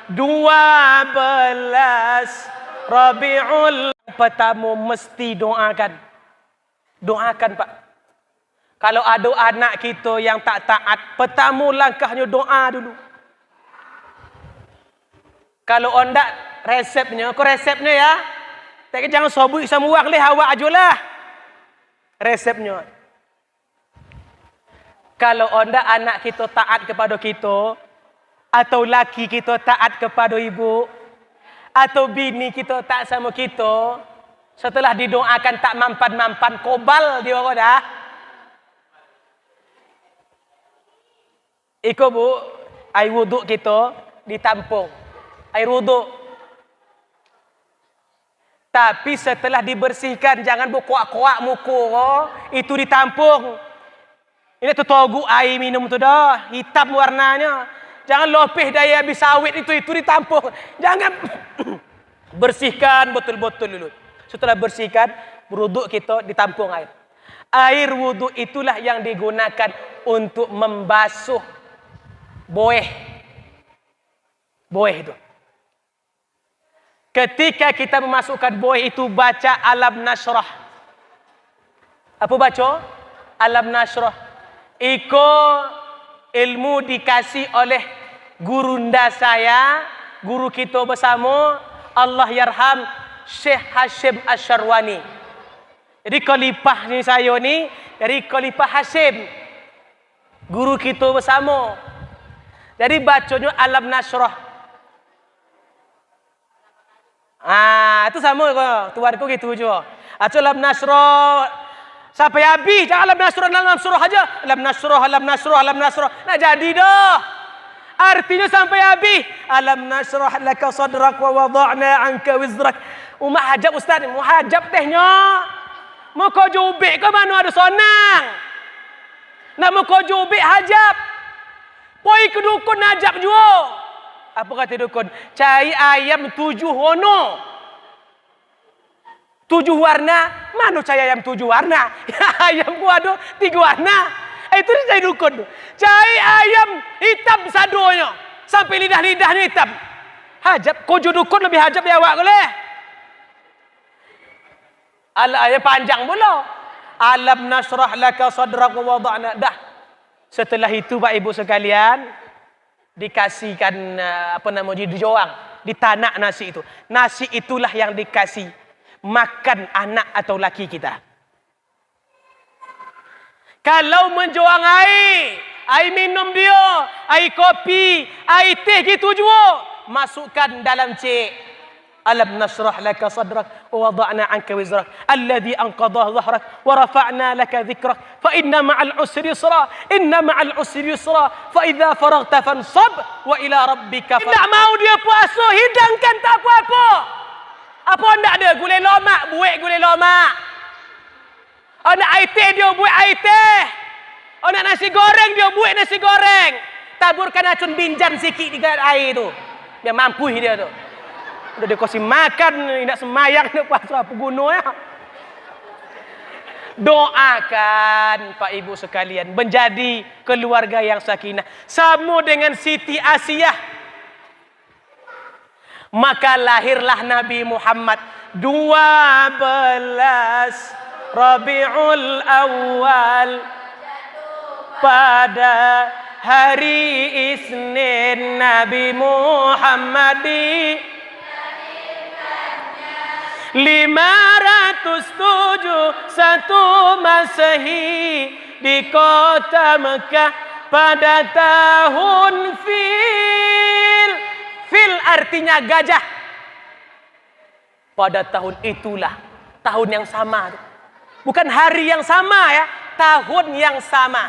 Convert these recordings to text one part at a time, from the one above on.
12 Rabiul pertama mesti doakan. Doakan Pak. Kalau ada anak kita yang tak taat, pertama langkahnya doa dulu. Kalau ondak resepnya, kau resepnya ya. Tak jangan sobuk semua leh awak ajulah. Resepnya. Kalau ondak anak kita taat kepada kita, atau laki kita taat kepada ibu, atau bini kita tak sama kita, setelah didoakan tak mampan-mampan, kobal dia orang dah. Iko bu, air wuduk kita ditampung. Air wuduk. Tapi setelah dibersihkan, jangan berkuak-kuak muka, itu ditampung. Ini tu togu air minum tu dah, hitam warnanya. Jangan lopeh daya habis sawit itu ditampung. Jangan bersihkan betul-betul dulu. Setelah bersihkan, berwuduk kita ditampung air. Air wuduk itulah yang digunakan untuk membasuh boeh. Boeh itu. Ketika kita memasukkan boeh itu, baca Alam Nashrah. Apa baca? Alam Nashrah. Iko ilmu dikasih oleh gurunda saya, guru kita bersama, Allah yarham, Syekh Hashim Asyarwani. Jadi khalifah ni saya ni dari khalifah Hashim, guru kita bersama. Jadi bacanya Alam Nashrah. Itu sama kau, tuanku gitu juga. Alam Nashrah sampai habis, jangan Alam Nashrah aja. Alam Nashrah. Nak jadi dah. Artinya sampai habis. Alam nashrah laka sadrak wa wada'na anka wizrak. Hajab ustaz, hajab tehnya. Mau kau jubik ke mana ada sonang. Nak mau kau jubik hajab. Poi ke dukun hajab juga. Apa kata dukun? Cari ayam 7 warna. 7 warna, mana cari ayam 7 warna? Ayam gua ada 3 warna. Itu dia cari dukun. Cari ayam hitam sadonya. Sampai lidah-lidahnya hitam. Hajab, kojo dukun lebih hajab dari awak boleh. Ayam panjang pula. Alam nasrah laka sadrak wa wada'na. Dah. Setelah itu Pak Ibu sekalian, dikasihkan dijuang, ditanak nasi itu. Nasi itulah yang dikasih makan anak atau laki kita. Kalau menjuang air minum dia, air kopi, air teh gitu juga, masukkan dalam cek. Alam nasrah laka sadrak wa wada'na anka wizrak alladhi anqadha dhahrak wa rafa'na laka dhikrak fa inna ma'al usri yusra fa idza faraghta fansab wa ila rabbika tidak mau dia puasa, hidangkan tak apa-apa. Apa ndak ada gulai lomak, buat gulai lomak. Nak air teh dia buat air teh. Nak nasi goreng dia buat nasi goreng. Taburkan racun binjan sikit di air tu. Biar mampu dia tu. Udah dia kasih makan, nak semayang nak puasa apa guna ya. Doakan Pak Ibu sekalian menjadi keluarga yang sakinah. Sama dengan Siti Asiyah. Maka lahirlah Nabi Muhammad 12 Rabiul Awal pada hari Isnin Nabi Muhammad 571 Masehi di kota Mekah pada tahun Fil artinya gajah. Pada tahun itulah, tahun yang sama. Bukan hari yang sama ya, tahun yang sama.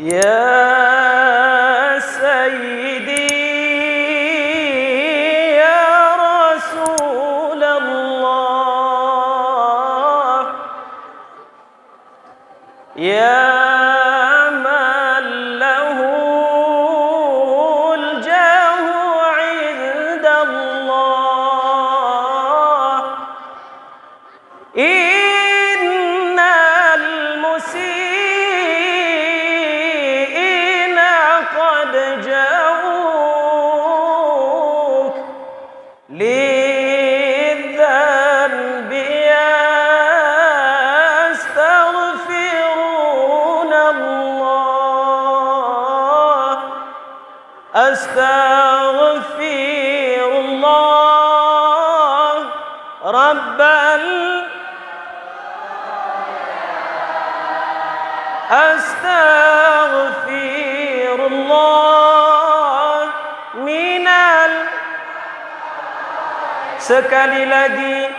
Ya Sayyidi ya Rasulullah, ya Astaghfirullah Rabbal Astaghfirullah minal. Sekali lagi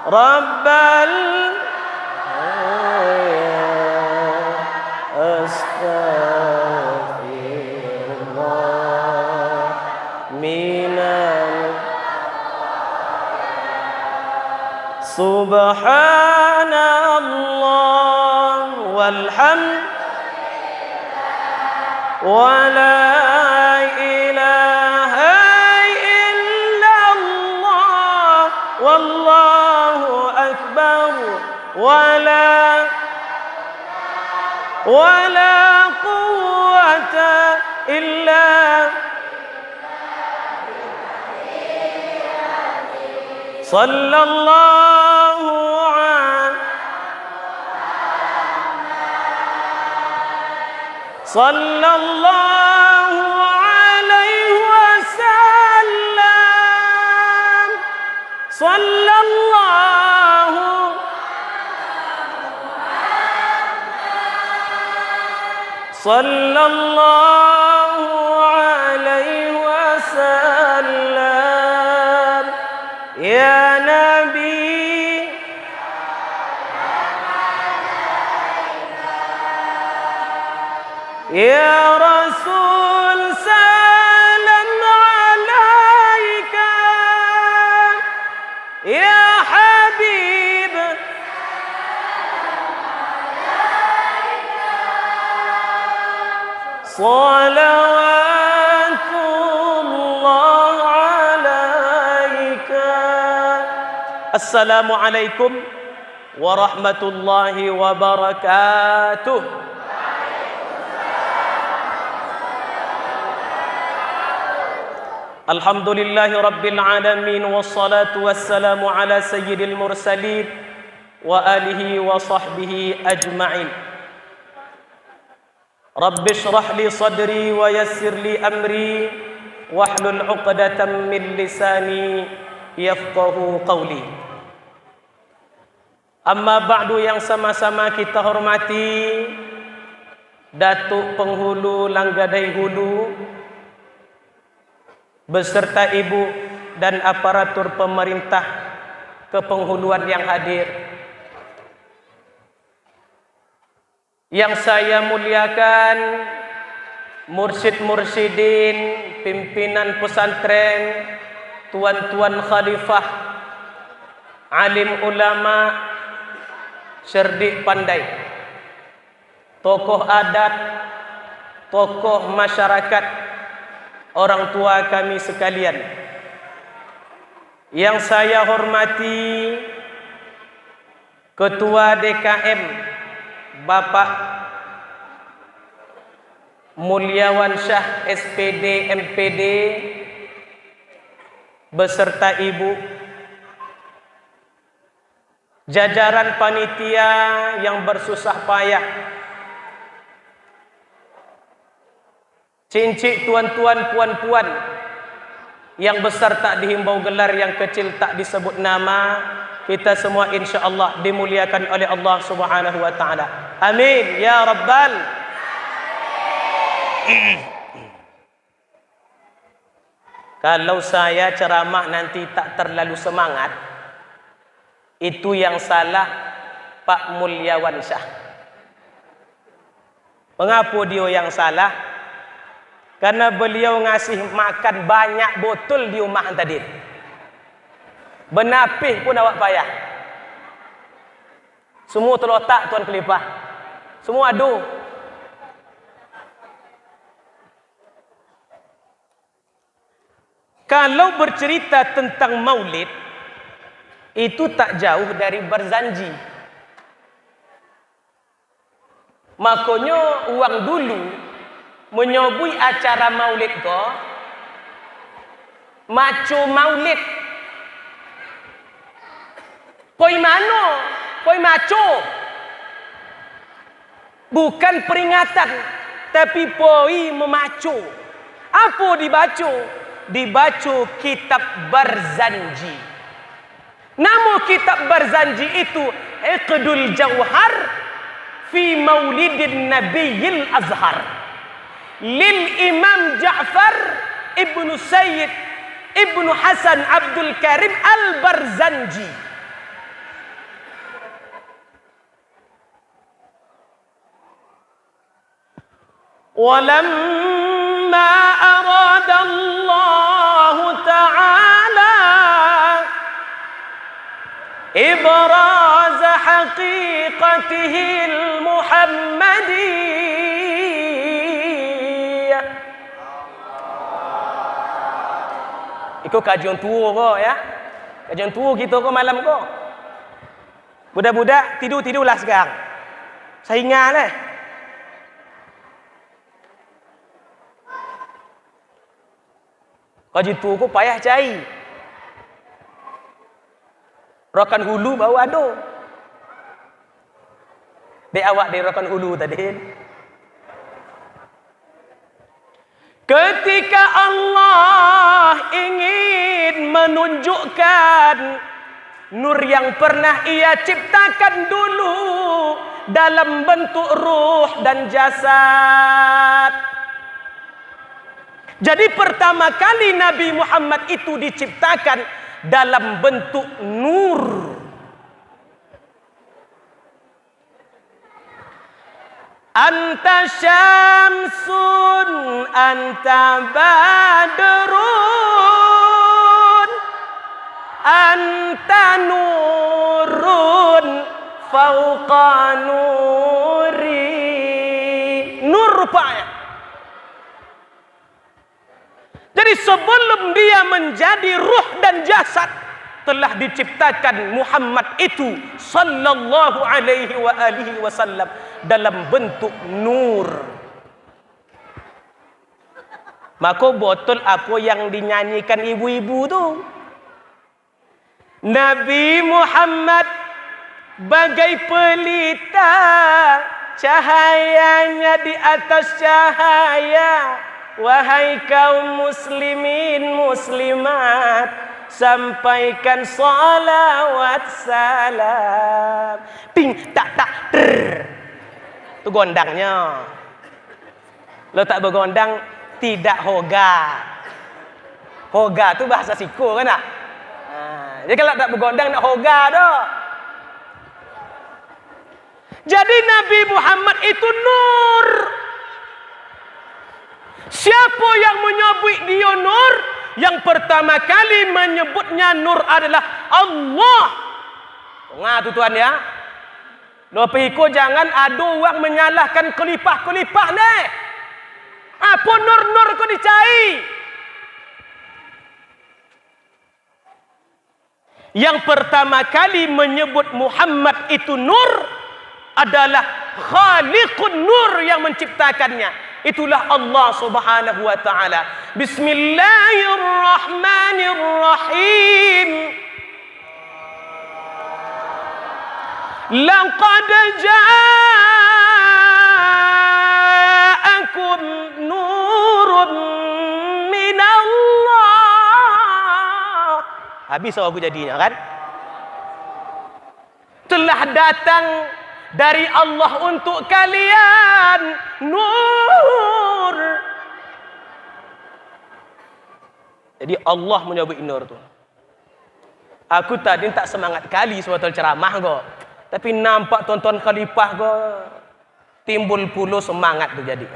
Rabbal Astaghfirullah minal. Subhanallah walhamdulillah wa la ilaha illallah wallahu akbar wala quwwata illa sallallahu alaihi wasallam. Sallallahu alaihi wasallam. Ya Nabi, ya Rasul, salam alaika. Ya Habib, salawatullah alaika. Assalamualaikum warahmatullahi wabarakatuh. Alhamdulillahi rabbil alamin, wassalatu wassalamu ala sayyidil mursalin wa alihi wa sahbihi ajma'in. Rabbi shrah li sadri wa yassir li amri wahlul 'uqdatam min lisani yafqahu qawli. Amma ba'du, yang sama-sama kita hormati Datuk Penghulu Langgadai Hulu beserta ibu dan aparatur pemerintah kepenghuluan yang hadir. Yang saya muliakan mursyid-mursyidin, pimpinan pesantren, tuan-tuan khalifah, alim ulama, cerdik pandai, tokoh adat, tokoh masyarakat, orang tua kami sekalian. Yang saya hormati Ketua DKM Bapak Mulyawan Syah SPD MPD beserta ibu, jajaran panitia yang bersusah payah, cincik tuan-tuan, puan-puan, yang besar tak dihimbau gelar, yang kecil tak disebut nama, kita semua insya-Allah dimuliakan oleh Allah Subhanahu wa taala. Amin ya rabbal. Kalau saya ceramah nanti tak terlalu semangat, itu yang salah Pak Mulyawan Syah. Mengapa dia yang salah? Karena beliau ngasih makan banyak botol di rumah tadi. Benapih pun awak payah. Semua terletak Tuan Khalifah. Semua adu. Kalau bercerita tentang maulid, itu tak jauh dari Barzanji. Makanya orang dulu menyobui acara maulid ko maco maulid. Koi mano? Koi maco. Bukan peringatan, tapi poi memacu. Apa dibaca? Dibaca kitab Barzanji. Nama kitab Barzanji itu Iqdul Jauhar fi Maulidin Nabiyil Azhar lil Imam Ja'far Ibnu Sayyid Ibnu Hasan Abdul Karim Al-Barzanji. Walamma arada Allah Ta'ala ibraz haqiqatihi al-Muhammadiyah. Ikut kajian tua kok ya. Kajian tua kita kok malam kok. Budak-budak tidur-tidurlah sekarang. Saya ingat lah. Kaji tua kok payah cari. Rokan hulu baru ada. Dek awak dari rokan hulu tadi. Ketika Allah ingin menunjukkan nur yang pernah ia ciptakan dulu dalam bentuk ruh dan jasad. Jadi pertama kali Nabi Muhammad itu diciptakan dalam bentuk nur. Anta syamsun, anta badrun, anta nurun fauqa nuri. Nur rupanya. Jadi sebelum dia menjadi ruh dan jasad, telah diciptakan Muhammad itu sallallahu alaihi wa alihi wasallam dalam bentuk nur. Maka betul apa yang dinyanyikan ibu-ibu tu. Nabi Muhammad bagai pelita, cahayanya di atas cahaya. Wahai kaum muslimin muslimat, sampaikan salawat salam. Ting tak tak ter. Tu gondangnya. Lo tak bergondang tidak hoga. Hoga tu bahasa siku kan tak? Jadi kalau tak bergondang nak hoga dah. Jadi Nabi Muhammad itu nur. Siapa yang menyebut dia nur? Yang pertama kali menyebutnya nur adalah Allah. Dengar tu tuan ya. Lopiko jangan ada orang menyalahkan kelipah-kelipah ni. Apa nur-nur kau dicari? Yang pertama kali menyebut Muhammad itu nur adalah Khaliqun Nur yang menciptakannya. Itulah Allah Subhanahu wa taala. Bismillahirrahmanirrahim. Laqad ja'akum nurun minallah. Habis aku jadinya kan? Telah datang dari Allah untuk kalian nur. Jadi Allah menyebut nur tu. Aku tadi tak semangat kali suatu ceramah kok. Tapi nampak tuan-tuan khalifah ke timbul puluh semangat tu jadi.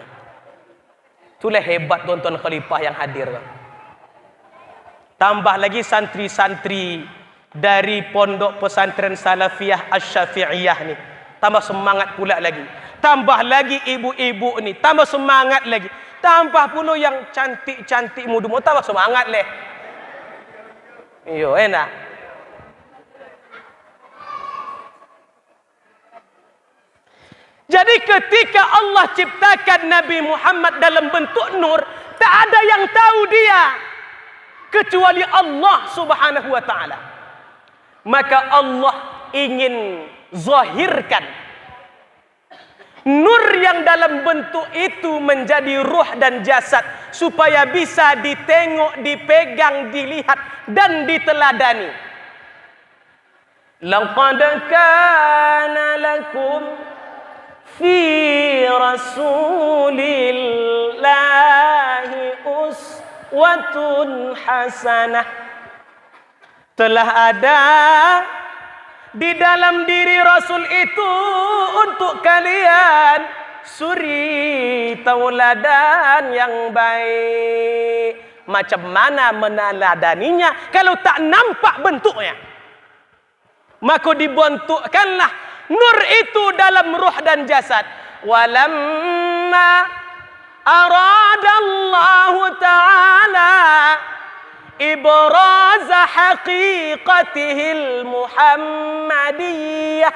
Itulah hebat tuan-tuan khalifah yang hadir. Tambah lagi santri-santri dari pondok pesantren Salafiyah Asy-Syafi'iyah ni. Tambah semangat pula lagi. Tambah lagi ibu-ibu ni. Tambah semangat lagi. Tambah pula yang cantik-cantik muda-muda. Tambah semangat leh. Iyo, enak. Jadi ketika Allah ciptakan Nabi Muhammad dalam bentuk nur, tak ada yang tahu dia kecuali Allah Subhanahu wa taala. Maka Allah ingin zahirkan nur yang dalam bentuk itu menjadi ruh dan jasad supaya bisa ditengok, dipegang, dilihat dan diteladani. Laqad kana lakum fi rasulillahi uswatun hasanah. Telah ada di dalam diri Rasul itu untuk kalian suri tauladan yang baik. Macam mana meneladaninya kalau tak nampak bentuknya? Maka dibentukkanlah nur itu dalam ruh dan jasad. Walamma aradallahu ta'ala ibraza haqiqatihil muhammadiyah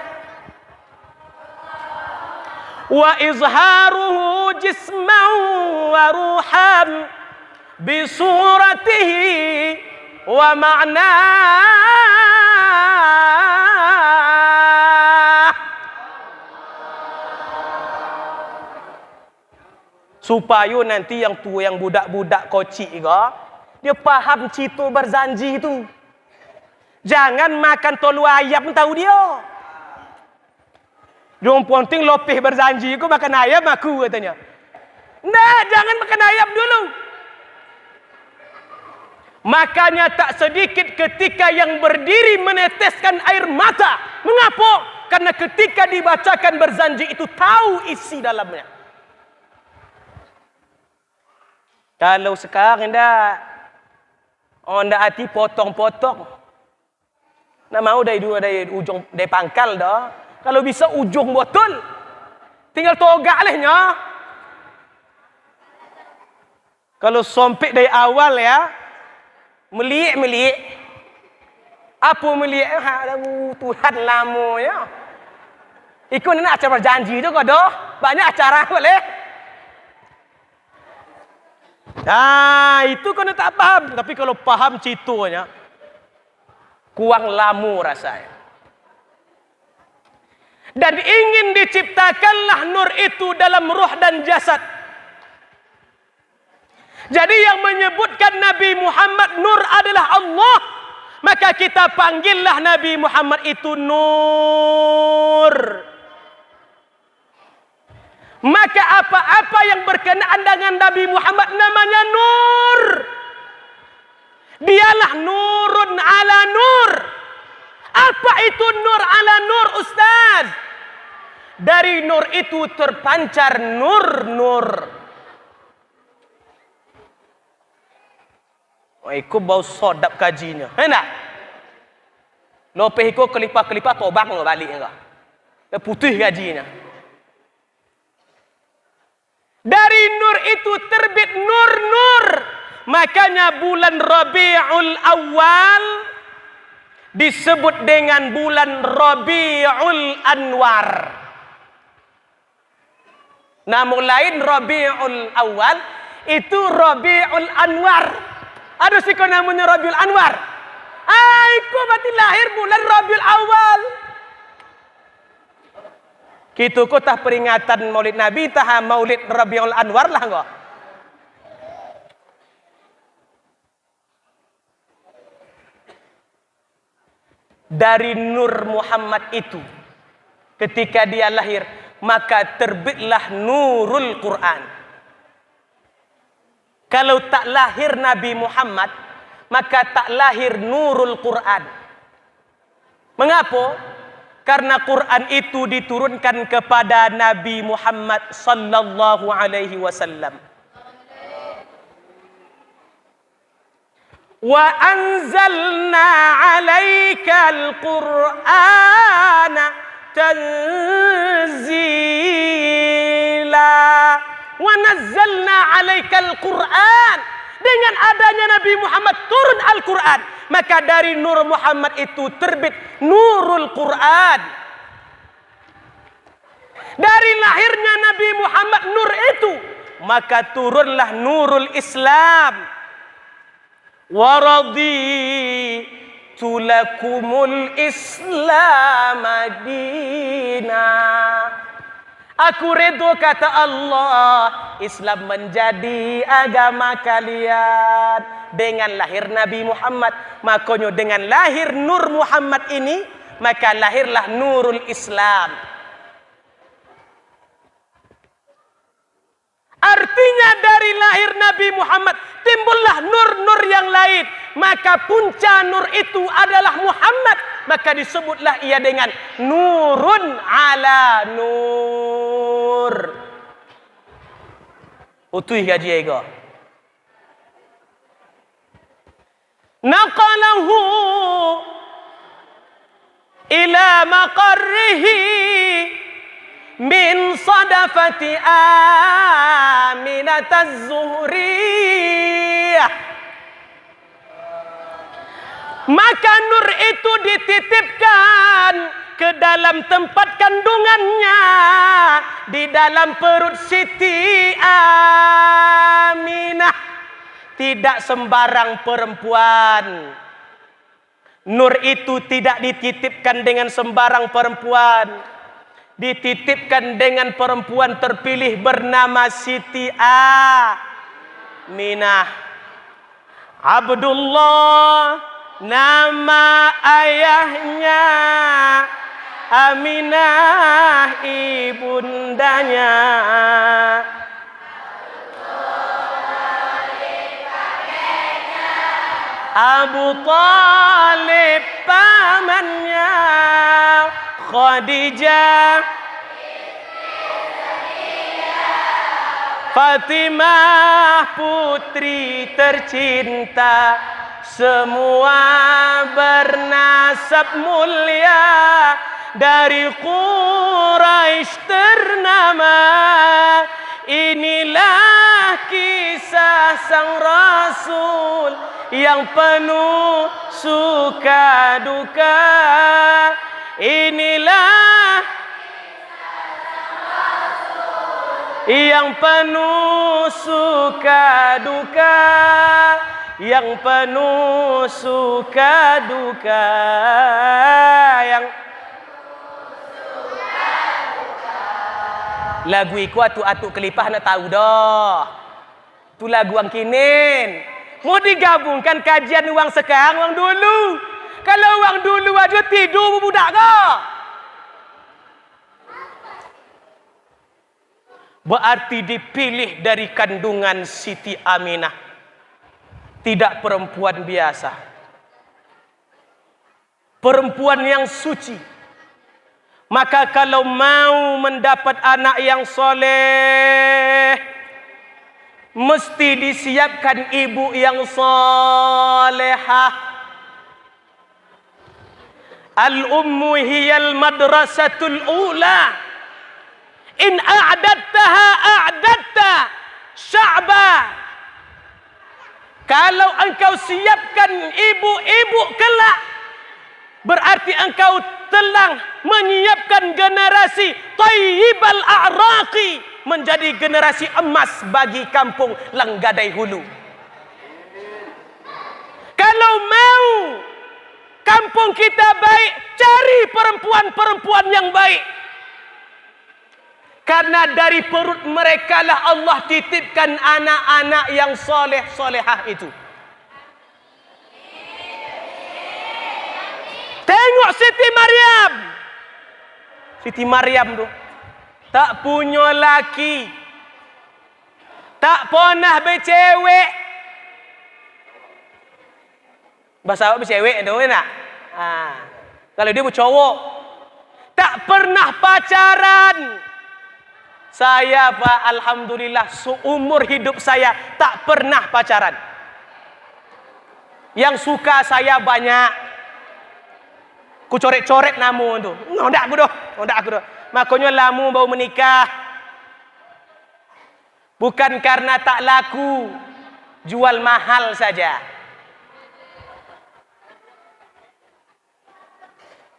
wa izharuhu jisman wa ruhan bisuratihi wa ma'nah, supaya nanti yang tua, yang budak-budak kocik ke, dia faham cerita berzanji itu. Jangan makan tolu ayam tahu dia. Yang penting lopeh berzanji aku makan ayam aku katanya. Nah, jangan makan ayam dulu. Makanya tak sedikit ketika yang berdiri meneteskan air mata. Mengapa? Karena ketika dibacakan berzanji itu tahu isi dalamnya. Kalau sekarang dah ndak hati potong-potong. Nak mau dari ujung dari pangkal dah. Kalau bisa ujung botol. Tinggal togak lehnya. Kalau sompek dari awal ya. Meliik. Apa meliik? Tuhan lama ya. Ikut nak acara berjanji tu kau dah. Banyak acara boleh. Nah, itu kau tak paham. Tapi kalau paham ceritanya, kurang lama rasanya. Dan ingin diciptakanlah nur itu dalam ruh dan jasad. Jadi yang menyebutkan Nabi Muhammad nur adalah Allah. Maka kita panggillah Nabi Muhammad itu nur. Maka apa-apa yang berkenaan dengan Nabi Muhammad namanya nur. Dialah nurun ala nur. Apa itu nur ala nur, Ustaz? Dari nur itu terpancar nur-nur. Ikut bau sodap kajinya. Enak? Lopeh ikut kelipah-kelipah tobak balik enggak? Putih gajinya. Dari nur itu terbit nur-nur. Makanya bulan Rabiul Awal disebut dengan bulan Rabiul Anwar. Nama lain Rabiul Awal itu Rabiul Anwar. Ada sih kau namanya Rabiul Anwar. Aku berarti lahir bulan Rabiul Awal. Kita kau tah peringatan Maulid Nabi, tah Maulid Rabiul Anwar lah enggak? Dari nur Muhammad itu, ketika dia lahir, maka terbitlah nurul Quran. Kalau tak lahir Nabi Muhammad, maka tak lahir nurul Quran. Mengapa? Karena Quran itu diturunkan kepada Nabi Muhammad sallallahu alaihi wasallam. Wa anzalna 'alaikal Qur'ana tanzila. Wa nazzalna 'alaikal Qur'an. Dengan adanya Nabi Muhammad turun Al-Quran, maka dari nur Muhammad itu terbit nurul Quran. Dari lahirnya Nabi Muhammad nur itu, maka turunlah nurul Islam. Waraditu lakumul Islam madinah. Aku redha, kata Allah, Islam menjadi agama kalian. Dengan lahir Nabi Muhammad, makanya dengan lahir Nur Muhammad ini, maka lahirlah Nurul Islam. Artinya dari lahir Nabi Muhammad timbullah nur-nur yang lain. Maka punca nur itu adalah Muhammad. Maka disebutlah ia dengan nurun ala nur. Utuh gaji ego. Naqalahu ila maqarrihi min sadafati Aminataz Zuhriyah. Maka nur itu dititipkan ke dalam tempat kandungannya, di dalam perut Siti Aminah. Tidak sembarang perempuan. Nur itu tidak dititipkan dengan sembarang perempuan. Dititipkan dengan perempuan terpilih bernama Siti Aminah. Abdullah nama ayahnya, Aminah ibundanya. Abu Talib pamannya, Khadijah, Fatimah putri tercinta, semua bernasab mulia, dari Quraisy ternama. Inilah kisah sang Rasul yang penuh suka duka. Inilah yang penuh suka duka, yang penuh suka duka, yang lagu iku atu-atu kelipah nak tahu dah. Tu lagu ang kinin. Mau digabungkan kajian uang sekarang, uang dulu. Kalau uang dulu aja tidur budak kau. Berarti dipilih dari kandungan Siti Aminah. Tidak perempuan biasa. Perempuan yang suci. Maka kalau mau mendapat anak yang soleh, mesti disiapkan ibu yang solehah. Al-ummu hiyal madrasatul ula. In a'dadtaha a'dadta sya'ba. Kalau engkau siapkan ibu-ibu kelak, berarti engkau telah menyiapkan generasi Thayyibal A'raqi, menjadi generasi emas bagi kampung Langgadai Hulu. Kalau mau kampung kita baik, cari perempuan-perempuan yang baik. Karena dari perut mereka lah Allah titipkan anak-anak yang soleh-solehah itu. Tengok Siti Maryam. Siti Maryam tu tak punya laki, tak pernah bercewek. Bahasa apa bercewek tu nak? Kalau dia bercowok. Tak pernah pacaran. Saya Pak, alhamdulillah, seumur hidup saya tak pernah pacaran. Yang suka saya banyak. Ku coret-coret namu tu. Ndak aku dah. Makanya lamu baru menikah. Bukan karena tak laku, jual mahal saja.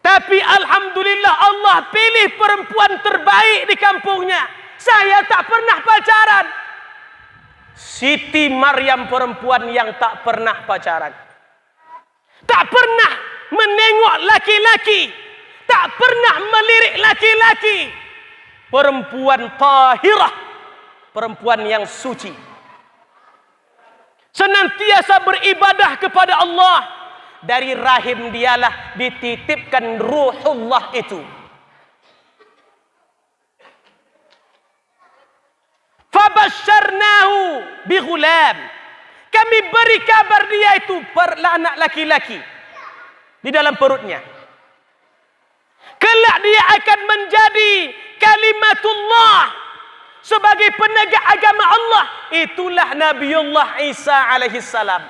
Tapi alhamdulillah Allah pilih perempuan terbaik di kampungnya. Saya tak pernah pacaran. Siti Maryam perempuan yang tak pernah pacaran. Tak pernah menengok laki-laki. Tak pernah melirik laki-laki. Perempuan tahirah. Perempuan yang suci. Senantiasa beribadah kepada Allah. Dari rahim dialah dititipkan ruhullah itu. Fabasyarnahu bighulam. Kami beri kabar dia itu anak laki-laki di dalam perutnya. Kelak dia akan menjadi kalimatullah sebagai penegak agama Allah. Itulah Nabiullah Isa alaihi salam.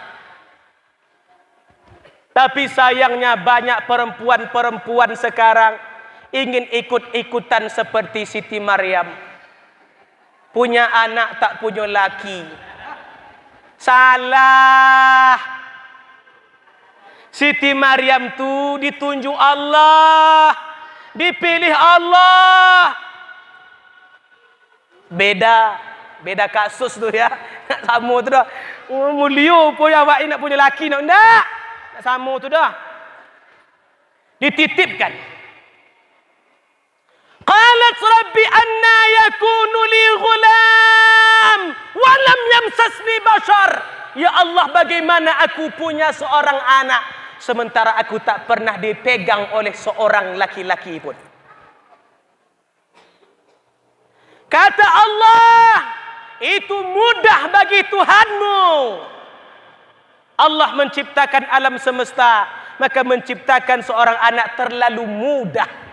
Tapi sayangnya banyak perempuan-perempuan sekarang ingin ikut-ikutan seperti Siti Maryam. Punya anak tak punya laki. Salah. Siti Maryam tu ditunjuk Allah. Dipilih Allah. Beda kasus tu ya. Nak sama tu dah. Mulia pun awak nak punya laki nak ndak. Nak sama tu dah. Dititipkan. Qalat rabbi anna yakunu li ghulam wa lam yamsasni bashar. Ya Allah, bagaimana aku punya seorang anak sementara aku tak pernah dipegang oleh seorang laki-laki pun. Kata Allah, itu mudah bagi Tuhanmu. Allah menciptakan alam semesta, maka menciptakan seorang anak terlalu mudah.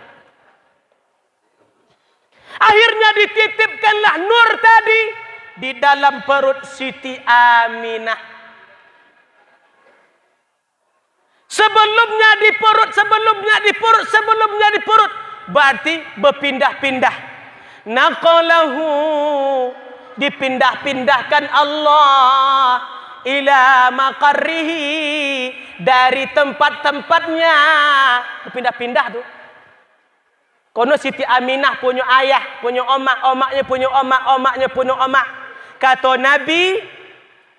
Akhirnya dititipkanlah Nur tadi di dalam perut Siti Aminah. Sebelumnya di perut. Berarti berpindah-pindah. Naqalahu, dipindah-pindahkan Allah ila maqarrihi, dari tempat-tempatnya. Berpindah-pindah tu. Kono Siti Aminah punya ayah, punya omak, omaknya punya omak, omaknya punya omak. Kata Nabi,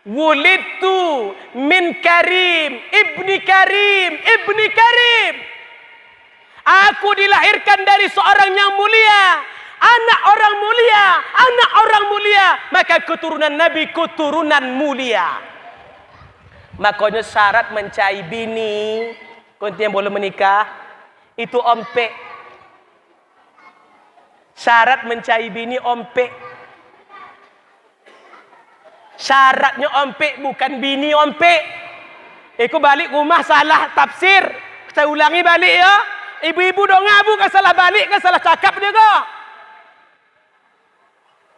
wulidtu min Karim, ibni Karim, ibni Karim. Aku dilahirkan dari seorang yang mulia, anak orang mulia, anak orang mulia. Maka keturunan Nabi keturunan mulia. Makanya syarat mencari bini, kunti yang boleh menikah, itu ompek. Syarat mencari bini ompek. Syaratnya ompek, bukan bini ompek. Aku balik rumah salah tafsir. Saya ulangi balik ya. Ibu-ibu dong ngabu kan salah balik, kan salah cakap dia kok.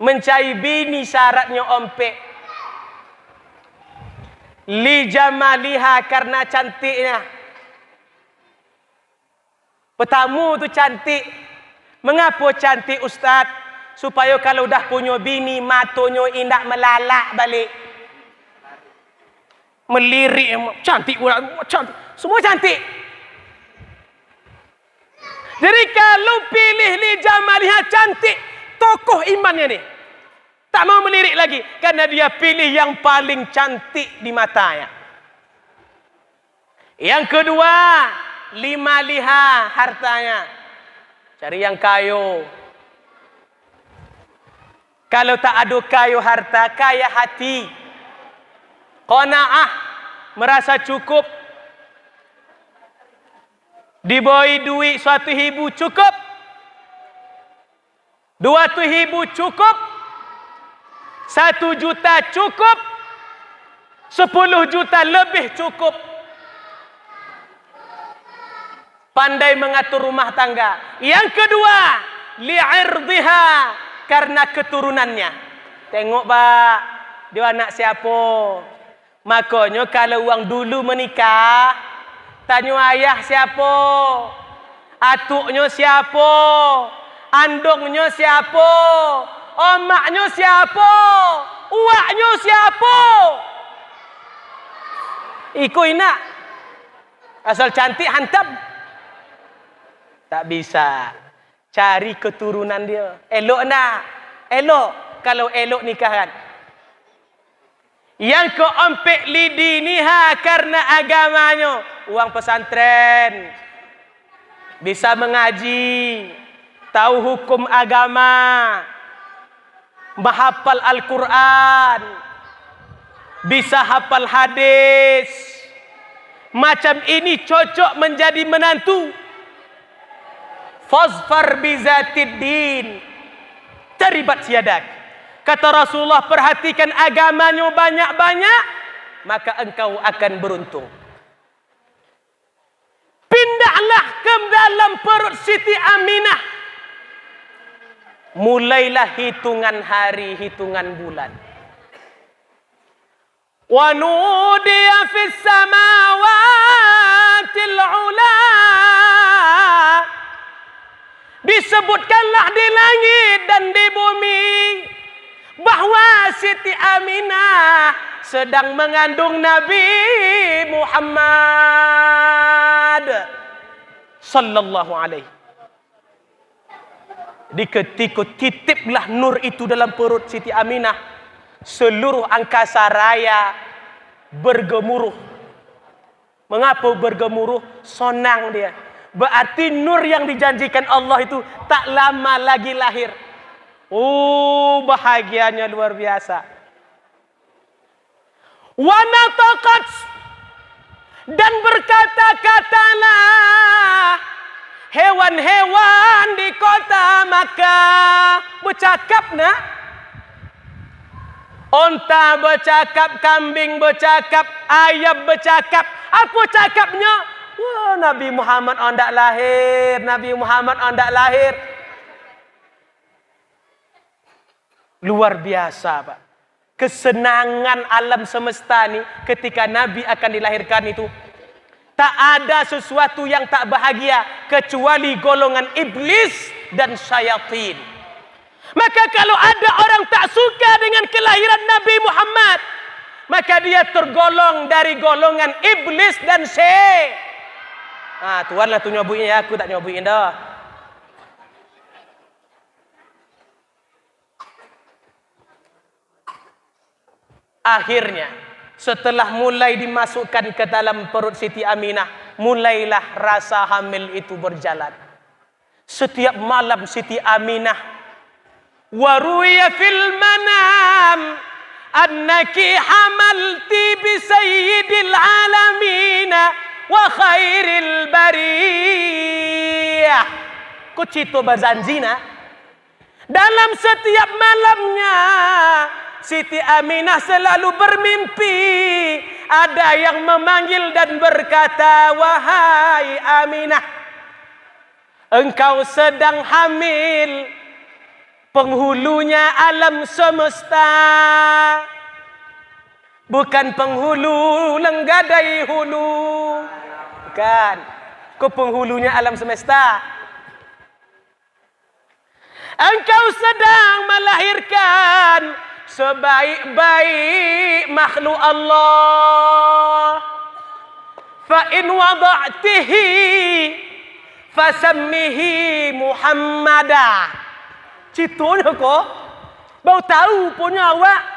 Mencari bini syaratnya ompek. Li jamaliha, karena cantiknya. Pertama tu cantik. Mengapa cantik Ustaz? Supaya kalau dah punya bini, matanya indah melalak balik. Melirik, cantik pula, cantik. Semua cantik. Jadi kalau pilih li jamaliha, cantik, tokoh imannya ni. Tak mau melirik lagi. Karena dia pilih yang paling cantik di matanya. Yang kedua, lima liha, hartanya. Cari yang kayu. Kalau tak ada kayu harta, kaya hati. Qanaah, merasa cukup. Diberi duit 1,000 cukup. 2,000 cukup. 1 juta cukup. 10 juta lebih cukup. pandai mengatur rumah tangga. Yang kedua, li'irdiha, karena keturunannya. Tengok Pak, dia anak siapa? Makanya kalau orang dulu menikah, tanya ayah siapa, atuknya siapa, andongnya siapa, omaknya siapa, uaknya siapa. Iko inak asal cantik hantam. Tak bisa. Cari keturunan dia. Elok nak? Elok. Kalau elok nikahan. Yang keempat, lidiniha, karena agamanya. Uang pesantren. Bisa mengaji. Tahu hukum agama. Menghafal Al-Quran. Bisa hafal hadis. Macam ini cocok menjadi menantu. Fazfar bizatid din. Taribat siadak. Kata Rasulullah, perhatikan agamanya banyak-banyak, maka engkau akan beruntung. Pindahlah ke dalam perut Siti Aminah. Mulailah hitungan hari, hitungan bulan. Wa nudiya fis samawatil ula. Disebutkanlah di langit dan di bumi bahwa Siti Aminah sedang mengandung Nabi Muhammad sallallahu alaihi. Di ketika titiplah nur itu dalam perut Siti Aminah, seluruh angkasa raya bergemuruh. Mengapa bergemuruh? Sonang dia. Berarti nur yang dijanjikan Allah itu tak lama lagi lahir. Oh, bahagianya luar biasa. Wa nataqat, dan berkata-katalah hewan-hewan di kota Makkah. Bercakap nak? Onta bercakap, kambing bercakap, ayam bercakap. Apa cakapnya? Wah, Nabi Muhammad hendak lahir, Nabi Muhammad hendak lahir. Luar biasa, Pak. Kesenangan alam semesta ni ketika Nabi akan dilahirkan itu. Tak ada sesuatu yang tak bahagia kecuali golongan iblis dan syaitan. Maka kalau ada orang tak suka dengan kelahiran Nabi Muhammad, maka dia tergolong dari golongan iblis dan syaitan. Tuan lah tu nyobuin ya, aku tak nyobuin dah. Akhirnya, setelah mulai dimasukkan ke dalam perut Siti Aminah, mulailah rasa hamil itu berjalan. Setiap malam Siti Aminah, waruya fil manam annaki hamalti bi sayyidil alamina wa khairil bariyah. Kucito bazanzina. Dalam setiap malamnya Siti Aminah selalu bermimpi ada yang memanggil dan berkata, wahai Aminah, engkau sedang hamil penghulunya alam semesta. Bukan penghulu lenggadai hulu. Bukan. Kau penghulunya alam semesta. Engkau sedang melahirkan sebaik-baik makhluk Allah. Fa in wada'tihi fasammihi Muhammadah. Citunya kok. Bau tahu punya awak.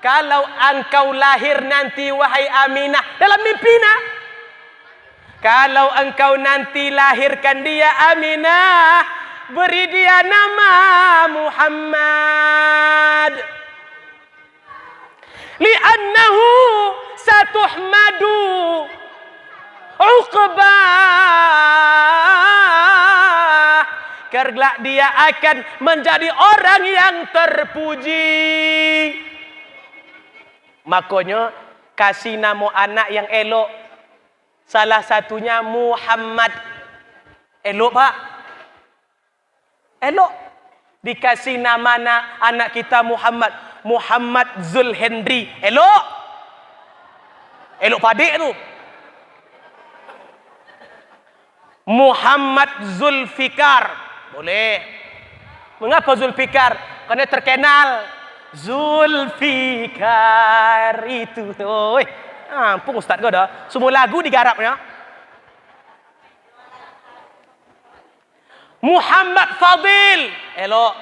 Kalau engkau lahir nanti wahai Aminah dalam mimpi nak. Kalau engkau nanti lahirkan dia Aminah, beri dia nama Muhammad. Li'annahu satuhmadu uqbah. Karena dia akan menjadi orang yang terpuji. Makanya kasih nama anak yang elok. Salah satunya Muhammad. Elok Pak. Elok. Dikasih nama anak kita Muhammad Zulhendri. Elok. Elok padik tu. Muhammad Zulfikar. Boleh. Mengapa Zulfikar? Kerana terkenal. Zulfikar itu. Oi. Ampun Ustaz kau dah. Semua lagu digarapnya. Muhammad Fadil. Elok.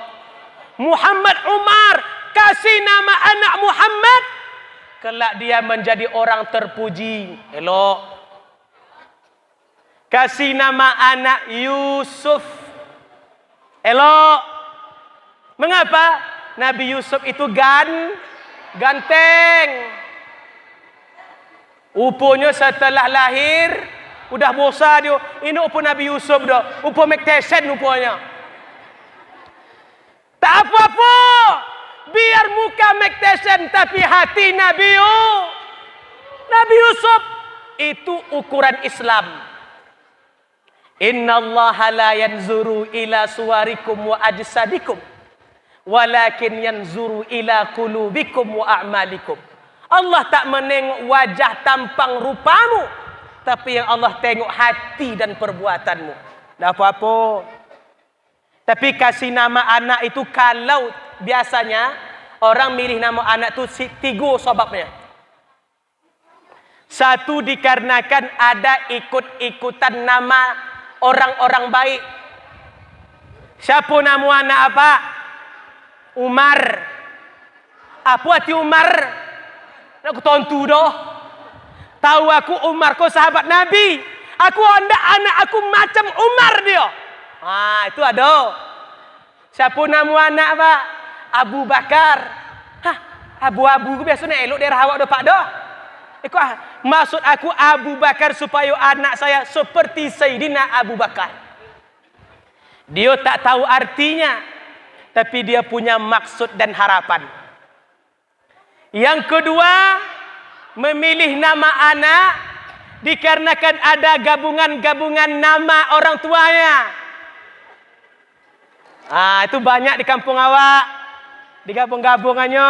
Muhammad Umar. Kasih nama anak Muhammad. Kelak dia menjadi orang terpuji. Elok. Kasih nama anak Yusuf. Elok. Mengapa? Nabi Yusuf itu ganteng. Rupanya setelah lahir, udah bosa dia. Ini upa Nabi Yusuf dah. Upa Mike Tyson rupanya. Tak apa-apa. Biar muka Mike Tyson, tapi hati Nabi Yusuf. Itu ukuran Islam. Inna Allah la yanzuru ila suwarikum wa ajsadikum. Walakin yanzuru ila qulubikum wa a'malikum. Allah tak menengok wajah tampang rupamu, tapi yang Allah tengok hati dan perbuatanmu. Tak apa-apa. Tapi kasih nama anak itu, kalau biasanya orang milih nama anak itu tiga sebabnya. Satu, dikarenakan ada ikut-ikutan nama orang-orang baik. Siapa nama anak apa? Umar. Apa arti Umar? Aku tontu dah. Tahu aku Umar kau sahabat Nabi. Aku hendak anak aku macam Umar dia. Itu ada. Siapa nama anak Pak? Abu Bakar. Abu-abu biasanya elok daerah awak dah Pak dah. Maksud aku Abu Bakar supaya anak saya seperti Sayyidina Abu Bakar. Dia tak tahu artinya, tapi dia punya maksud dan harapan. Yang kedua, memilih nama anak dikarenakan ada gabungan-gabungan nama orang tuanya. Itu banyak di kampung awak. Digabung-gabungannya.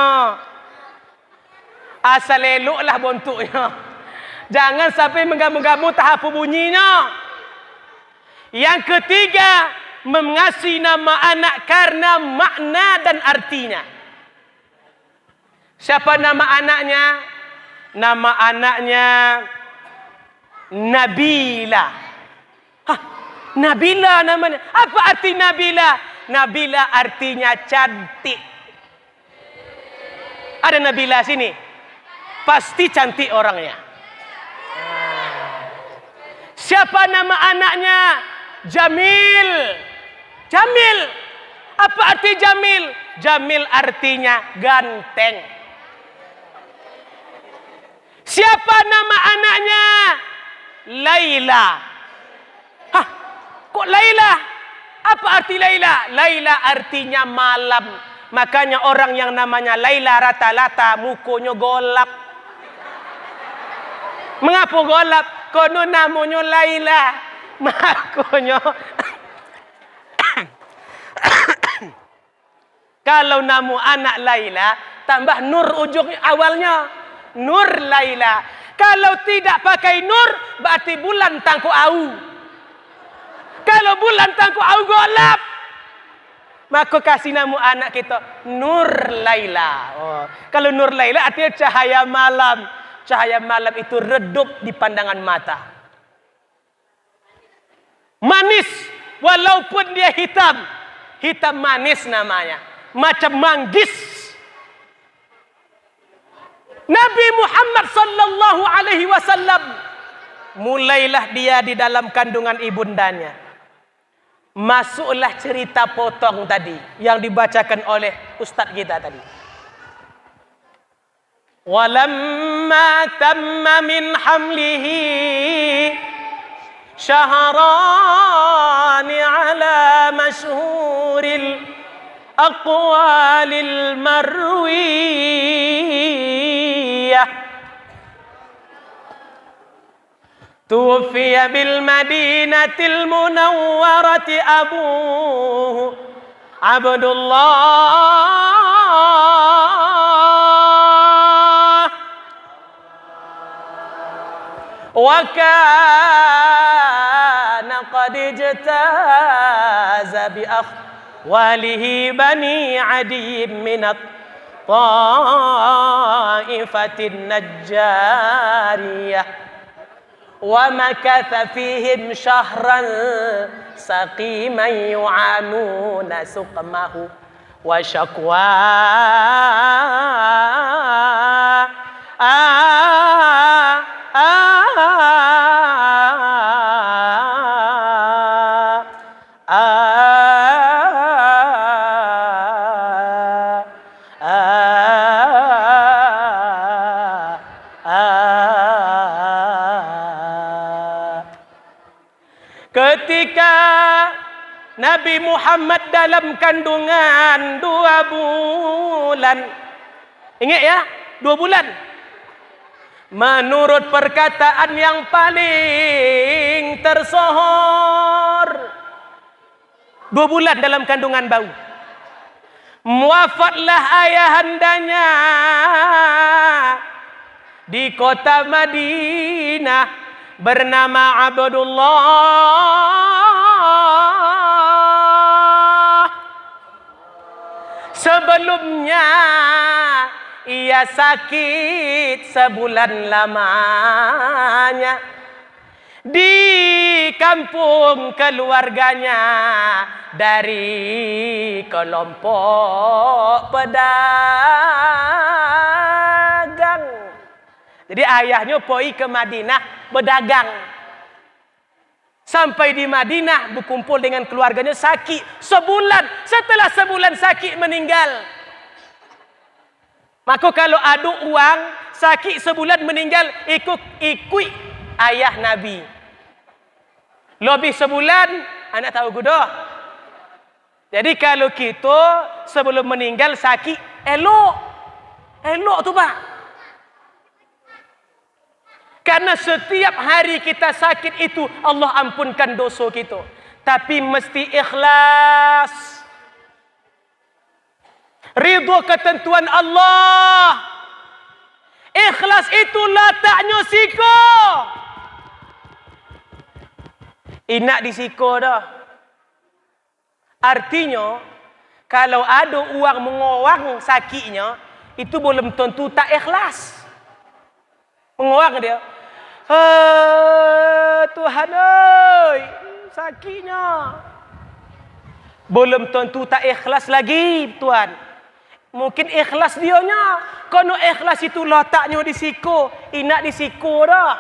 Asal eloklah bentuknya. Jangan sampai menggabung-gabung tak apa bunyinya. Yang ketiga, mengasihi nama anak karena makna dan artinya. Siapa nama anaknya? Nama anaknya Nabila. Nabila namanya. Apa arti Nabila? Nabila artinya cantik. Ada Nabila sini? Pasti cantik orangnya. Siapa nama anaknya? Jamil. Jamil. Apa arti Jamil? Jamil artinya ganteng. Siapa nama anaknya? Laila. Kok Laila? Apa arti Laila? Laila artinya malam. Makanya orang yang namanya Laila rata-rata mukanya golap. Mengapa golap? Kono namanya Laila. Makanya kalau nama anak Laila tambah nur ujung awalnya. Nur Laila. Kalau tidak pakai nur, berarti bulan tangku au. Kalau bulan tangku au golap, maka kasih nama anak kita Nur Laila. Kalau Nur Laila artinya cahaya malam. Cahaya malam itu redup di pandangan mata. Manis, walaupun dia hitam. Hitam manis namanya. Macam manggis. Nabi Muhammad sallallahu alaihi wasallam, mulailah dia di dalam kandungan ibundanya. Masuklah cerita potong tadi yang dibacakan oleh ustaz kita tadi. Walamma tamma min hamlihi syahrani ala masyhuril aqwalil marwiyah tuwfiya bil Madinatil Munawwarati abuhu Abdullah wa kana qad ijtaza bi akhwalihi bani Adi minat ta'ifatin najjariyah wa makatha fihim syahran saqiman yu'anuna suqmahu wa syakwa ketika Nabi Muhammad dalam kandungan 2 bulan. Ingat ya, 2 bulan. Menurut perkataan yang paling tersohor, 2 bulan dalam kandungan bau. Wafatlah ayahandanya di kota Madinah bernama Abdullah. Sebelumnya ia sakit sebulan lamanya di kampung keluarganya dari kelompok pedagang. Jadi ayahnya pergi ke Madinah berdagang. Sampai di Madinah berkumpul dengan keluarganya, sakit sebulan. Setelah sebulan sakit meninggal. Maka kalau ada uang sakit sebulan meninggal, ikut ayah Nabi. Lebih sebulan, anak tahu gudoh. Jadi kalau kita sebelum meninggal sakit, elok tu Pak. Karena setiap hari kita sakit itu Allah ampunkan dosa kita. Tapi mesti ikhlas. Ridha ketentuan Allah. Ikhlas itu letaknya siko. Inak di siko dah. Artinya, kalau ada uang mengawang sakitnya, itu belum tentu tak ikhlas. Mengawang dia. Tuhan oi, sakitnya. Belum tentu tak ikhlas lagi, Tuhan. Mungkin ikhlas dianya. Kalau ikhlas itu letaknya di siku, inak di siku dah.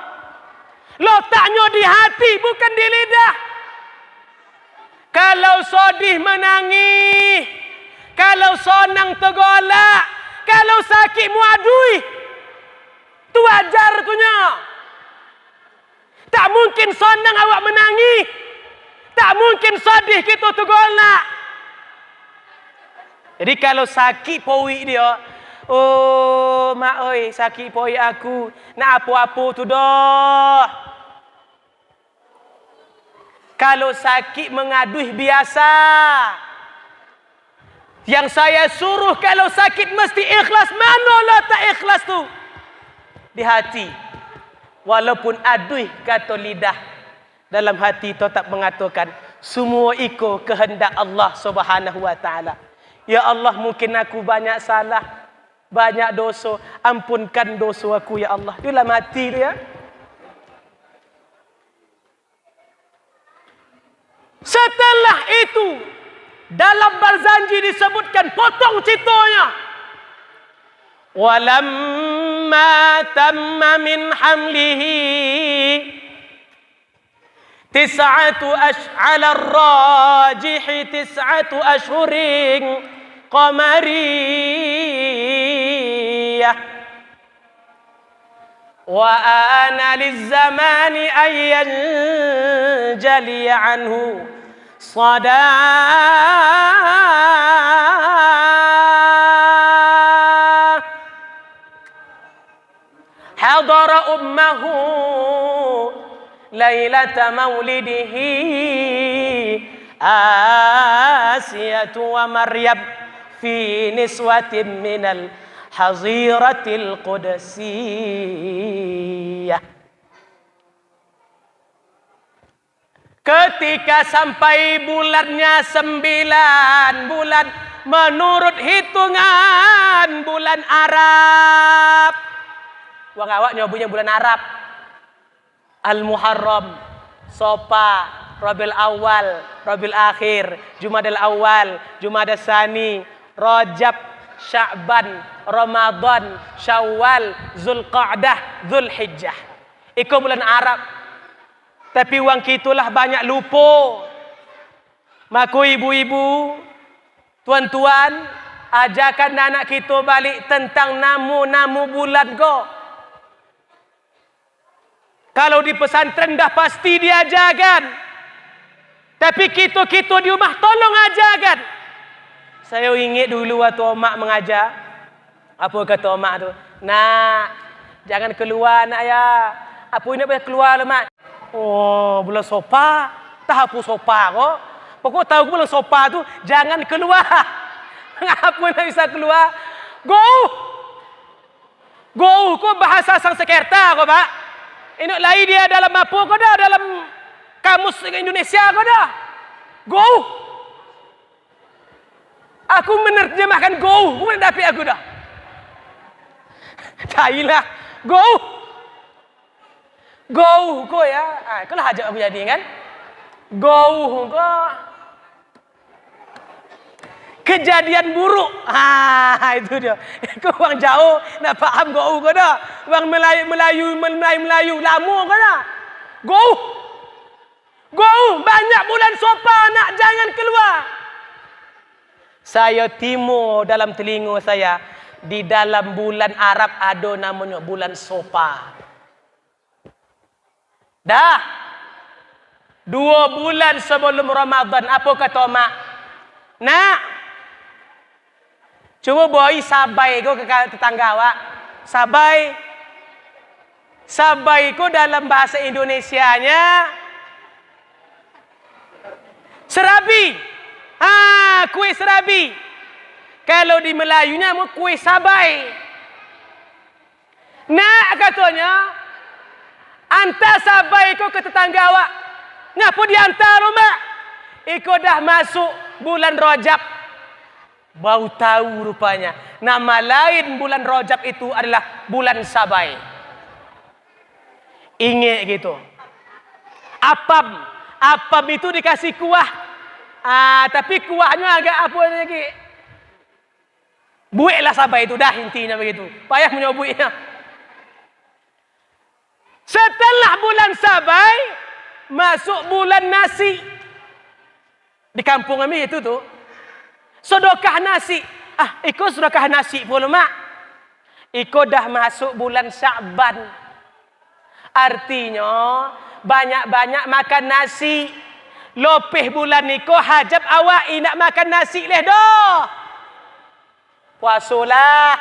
Letaknya di hati, bukan di lidah. Kalau sedih menangis, kalau senang tergolak, kalau sakit muadui, itu wajar tunya. Tak mungkin senang awak menangis. Tak mungkin sedih kita tergolak. Jadi kalau sakit poi dia, oh mak oi, sakit poi aku. Nak apa-apa tu dah. Kalau sakit mengaduh biasa. Yang saya suruh kalau sakit mesti ikhlas. Manalah tak ikhlas tu? Di hati. Walaupun aduh kata lidah, dalam hati tetap mengatakan semua iko kehendak Allah Subhanahu wa taala. Ya Allah, mungkin aku banyak salah, banyak dosa, ampunkan dosa aku ya Allah. Dalam hati dia. Setelah itu dalam Barzanji disebutkan, potong ceritanya. Walamma tamma min hamlihi ala ar-rajih 9 ashhurin qamariyah wa ana liz-zamani an yanjali anhu حضر أمه lailata maulidihi Asiyatu wa Maryam fi niswatin minal haziratil qudsiyah. Ketika sampai bulannya 9 bulan menurut hitungan bulan Arab. Wong awak nyobunya bulan Arab. Al-Muharram, Sopa, Rabiul Awal, Rabiul Akhir, Jumadal Awal, Jumadal Tsani, Rajab, Sya'ban, Ramadan, Syawal, Zulqa'dah, Zulhijjah. Itu bulan Arab. Tapi wang kitulah banyak lupa. Maka ibu-ibu, tuan-tuan, ajarkan anak kita balik tentang namu-namu bulan go. Kalau di pesantren dah pasti diajarkan. Tapi kita-kita di rumah tolong ajarkan. Saya ingat dulu waktu mak mengajar. Apa kata mak tu? Nak, jangan keluar nak ya. Apa ini boleh keluar lah mak? Oh, bulan sopa. Tak apa sopa kok. Pokok tahu bulan sopa tu jangan keluar. Apa nak bisa keluar? Go. Go kok bahasa Sanskerta kok, Pak. Ini lain dia dalam apa kok dah? Dalam kamus Indonesia kok dah. Go. Aku menerjemahkan go. Bukan tapi aku dah. Tailah. Go. Go ko ya. Kalau hajat aku jadi kan. Go ko. Kejadian buruk. Itu dia. Kau orang jauh nak faham go ko dah. Orang Melayu lama ko dah. Go. Go. Banyak bulan sopa nak jangan keluar. Saya timur dalam telinga saya. Di dalam bulan Arab ada namanya bulan sopa. Dah 2 bulan sebelum Ramadan. Apa kata mak? Nak, cuba bawa sabai ko ke tetangga awak. Sabai. Sabai ko dalam bahasa Indonesianya serabi. Kue serabi. Kalau di Melayunya mau kue sabai. Nak katanya, antar sabai ko ke tetangga awak. Ngapa diantar mak? Iko dah masuk bulan Rajab. Bau tahu rupanya. Nama lain bulan Rajab itu adalah bulan sabai. Ingat gitu. Apam itu dikasih kuah. Tapi kuahnya agak apa lagi? Buiklah sabai itu dah intinya begitu. Payah menyobuinya. Setelah bulan sabai, masuk bulan nasi. Di kampung kami itu tuh, sedekah nasi. Ikut sedekah nasi pula mak. Ikut dah masuk bulan Sya'ban. Artinya, banyak-banyak makan nasi. Lopeh bulan ni ko hajab awak nak makan nasi leh dah. Puasalah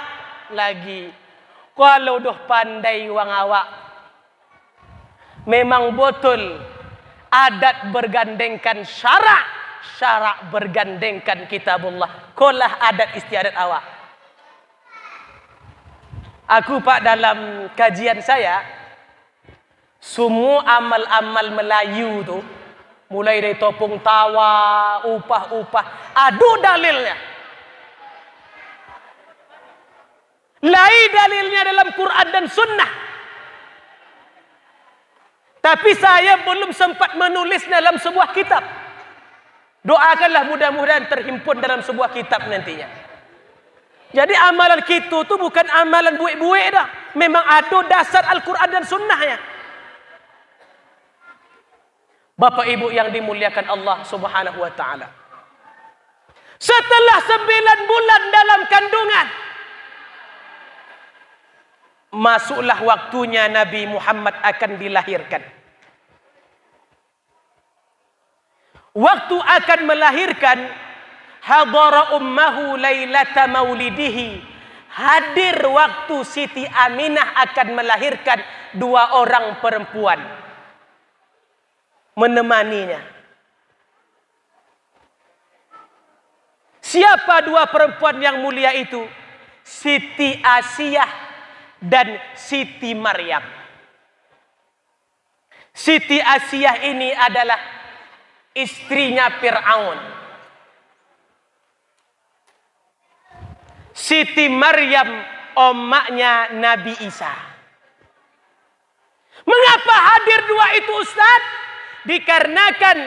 lagi. Kalau dah pandai wang awak. Memang betul adat bergandengkan syarak, syarak bergandengkan kitabullah. Kolah adat istiadat awak. Aku pak dalam kajian saya, semua amal-amal Melayu tu, mulai dari topung tawa, upah-upah, ada dalilnya. Lain dalilnya dalam Quran dan Sunnah. Tapi saya belum sempat menulis dalam sebuah kitab. Doakanlah mudah-mudahan terhimpun dalam sebuah kitab nantinya. Jadi amalan kita tu bukan amalan buik-buik dah. Memang ada dasar Al-Quran dan Sunnahnya. Bapak Ibu yang dimuliakan Allah Subhanahu wa taala. Setelah 9 bulan dalam kandungan, masuklah waktunya Nabi Muhammad akan dilahirkan. Waktu akan melahirkan, hadara ummahu lailata maulidihi. Hadir waktu Siti Aminah akan melahirkan 2 orang perempuan. menemaninya. Siapa dua perempuan yang mulia itu? Siti Asiyah dan Siti Maryam. Siti Asiyah ini adalah istrinya Fir'aun. Siti Maryam omaknya Nabi Isa. Mengapa hadir dua itu, Ustaz? Dikarenakan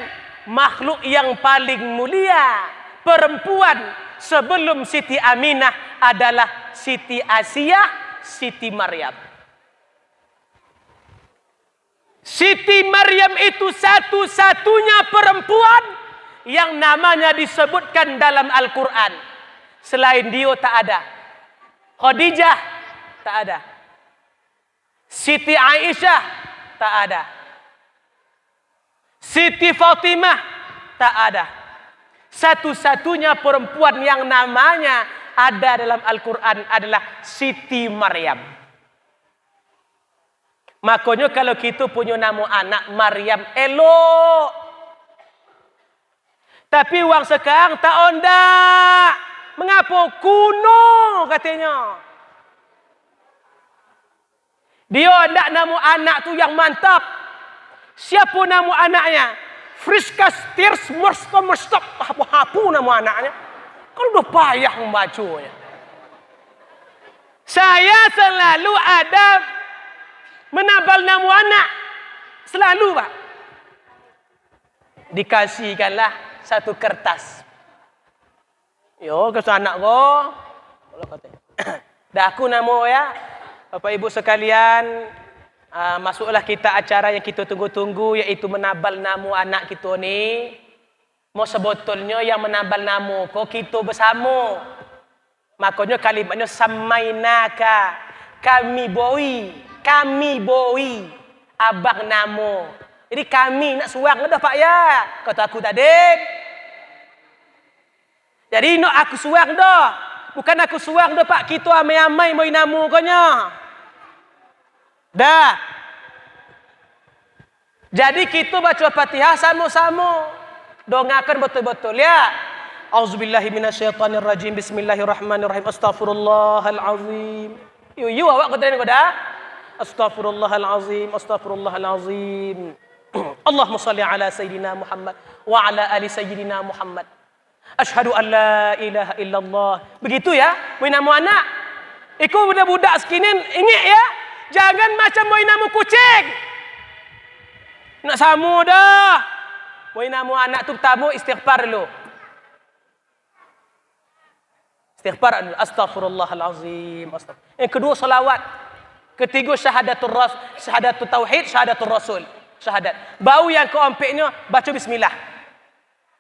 makhluk yang paling mulia, perempuan sebelum Siti Aminah adalah Siti Asiyah, Siti Maryam. Siti Maryam itu satu-satunya perempuan yang namanya disebutkan dalam Al-Quran. Selain dia tak ada. Khadijah tak ada. Siti Aisyah tak ada. Siti Fatimah tak ada. Satu-satunya perempuan yang namanya ada dalam Al-Quran adalah Siti Maryam. Makanya kalau kita punya nama anak Maryam elok. Tapi orang sekarang tak onda. Mengapa? Kuno katanya. Dia nak nama anak tu yang mantap. Siapa nama anaknya? Friska Stirs Murstop. Apa nama anaknya? Kalau dah payah membacanya. Saya selalu ada menambal nama anak. Selalu, Pak. Dikasihkanlah satu kertas. Yo, ke anak ko. Kalau kata. Dah aku nama ya. Bapak Ibu sekalian, masuklah kita acara yang kita tunggu-tunggu, iaitu menambal nama anak kita ni. Mau sebetulnya yang menambal nama ko kita bersama. Makanya kalimatnya samainaka, kami boi, abang namo. Jadi kami nak suang dah Pak ya. Kata aku tadi. Jadi nak aku suang dah. Bukan aku suang dah Pak. Kita amai-amai moi namo konya. Dah. Jadi kita baca Fatihah sama-sama. Dongakan betul-betul ya. Auzubillahi minasyaitonirrajim. Bismillahirrahmanirrahim. Astaghfirullahalazim. Yu awak kata ni dah. Astaghfirullahalazim, astaghfirullahalazim. Allahumma salli ala Sayyidina Muhammad wa ala ali Sayyidina Muhammad. Ashhadu an la ilaha illallah. Begitu ya, mau nama anak. Iku budak-budak sekinin ingat ya. Jangan macam mau nama kucing. Nak sama dah. Mau nama anak tu pertama istighfar dulu. Istighfar dulu. Astaghfirullahalazim. Yang kedua salawat. Ketiga syahadatul rasul, syahadatul tauhid, syahadatul rasul. Syahadat. Bau yang keempatnya baca bismillah.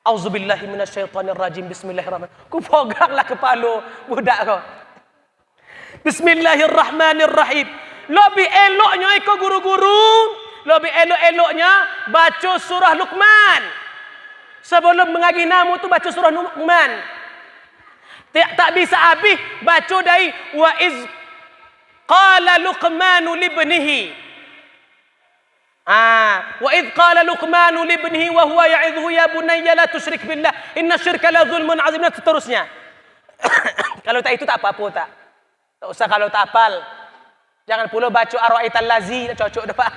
Auzubillahi minasyaitonirrajim. Bismillahirrahmanirrahim. Ku peganglah kepala budak kau. Bismillahirrahmanirrahim. Lebih eloknya ikut guru-guru, lebih elok-eloknya baca surah Luqman. Sebelum mengaji nama tu baca surah Luqman. Tak bisa habis baca dari wa iz qala Luqmanu libnihi. Wa idh qala Luqmanu libnihi wa huwa ya'idhuhu ya bunayya la tusyrik billah inna syirka la zulmun azim. Dan seterusnya. Kalau tak itu tak apa-apa tak. Tak usah kalau tak hafal. Jangan pula baca Ar-Ra'aital Lazi, cocok dah Pak.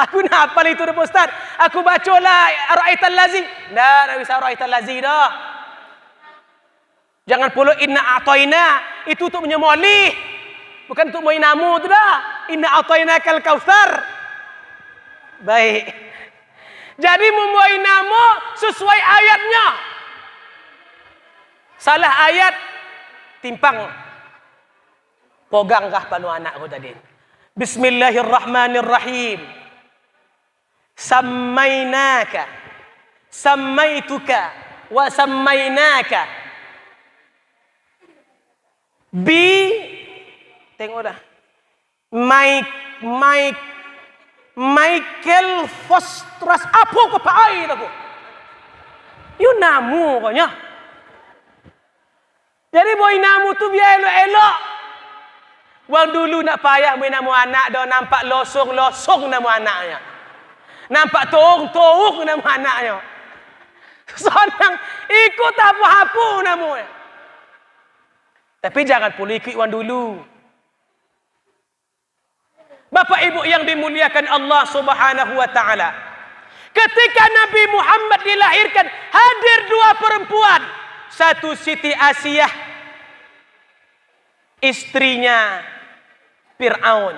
Aku nak hafal itu dah Ustaz. Aku bacalah Ar-Ra'aital Lazi. Dah bisa Ar-Ra'aital Lazi dah. Jangan pula inna a'tayna, itu untuk menyemolih. Bukan untuk main namu tu dah. Inna a'tainakal kautsar. Baik. Jadi membuai nama sesuai ayatnya. Salah ayat timpang. Poganggah panu anakku tadi. Bismillahirrahmanirrahim. Sammainaka. Sammaituka. Wa sammainaka. Tengok dah. Michael Fostras. Apa kau pakai aku? You namu kau. Jadi boy namu tu biar elok-elok. Wang dulu nak payah boy namu anak dah nampak losong-losong namu anaknya. Nampak torong-torong nama anaknya. Sonang ikut apa-apa namanya. Tapi jangan pula ikut wan dulu. Bapak Ibu yang dimuliakan Allah Subhanahu wa taala. Ketika Nabi Muhammad dilahirkan, hadir dua perempuan. Satu Siti Asiyah, istrinya Fir'aun.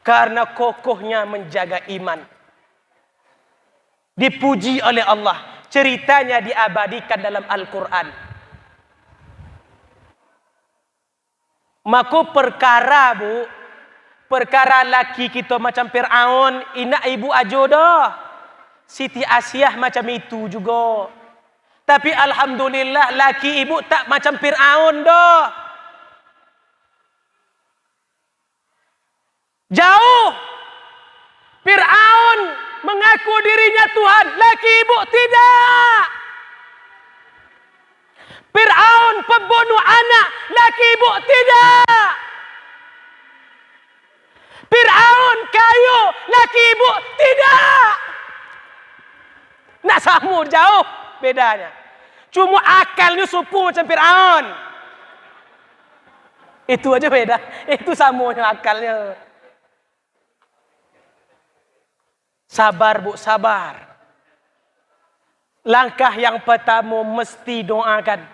Karena kokohnya menjaga iman. Dipuji oleh Allah. Ceritanya diabadikan dalam Al-Quran. Maka perkara laki kita macam Fir'aun, inak ibu ajo dah. Siti Asiyah macam itu juga. Tapi alhamdulillah laki ibu tak macam Fir'aun dah. Jauh. Fir'aun mengaku dirinya Tuhan, laki ibu tidak. Fir'aun pembunuh anak, laki ibu tidak. Fir'aun kayu, laki ibu tidak. Nak sama jauh bedanya. Cuma akalnya supu macam Fir'aun. Itu aja beda. Itu samanya akalnya. Sabar bu, sabar. Langkah yang pertama mesti doakan.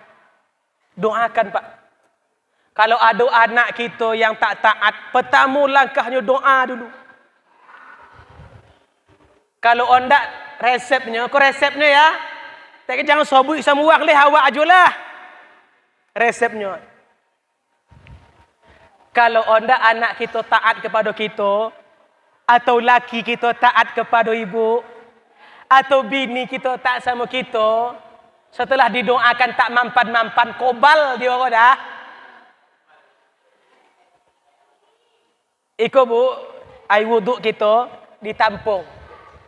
Doakan Pak. Kalau ada anak kita yang tak taat, pertama langkahnya doa dulu. Kalau ondak resepnya, kau resepnya ya. Tak jangan sobuk semua leh awak ajulah. Resepnya. Kalau ondak anak kita taat kepada kita, atau laki kita taat kepada ibu, atau bini kita taat sama kita, setelah didoakan tak mampan-mampan, kobal dia orang dah. Iko bu, air wuduk kita ditampung.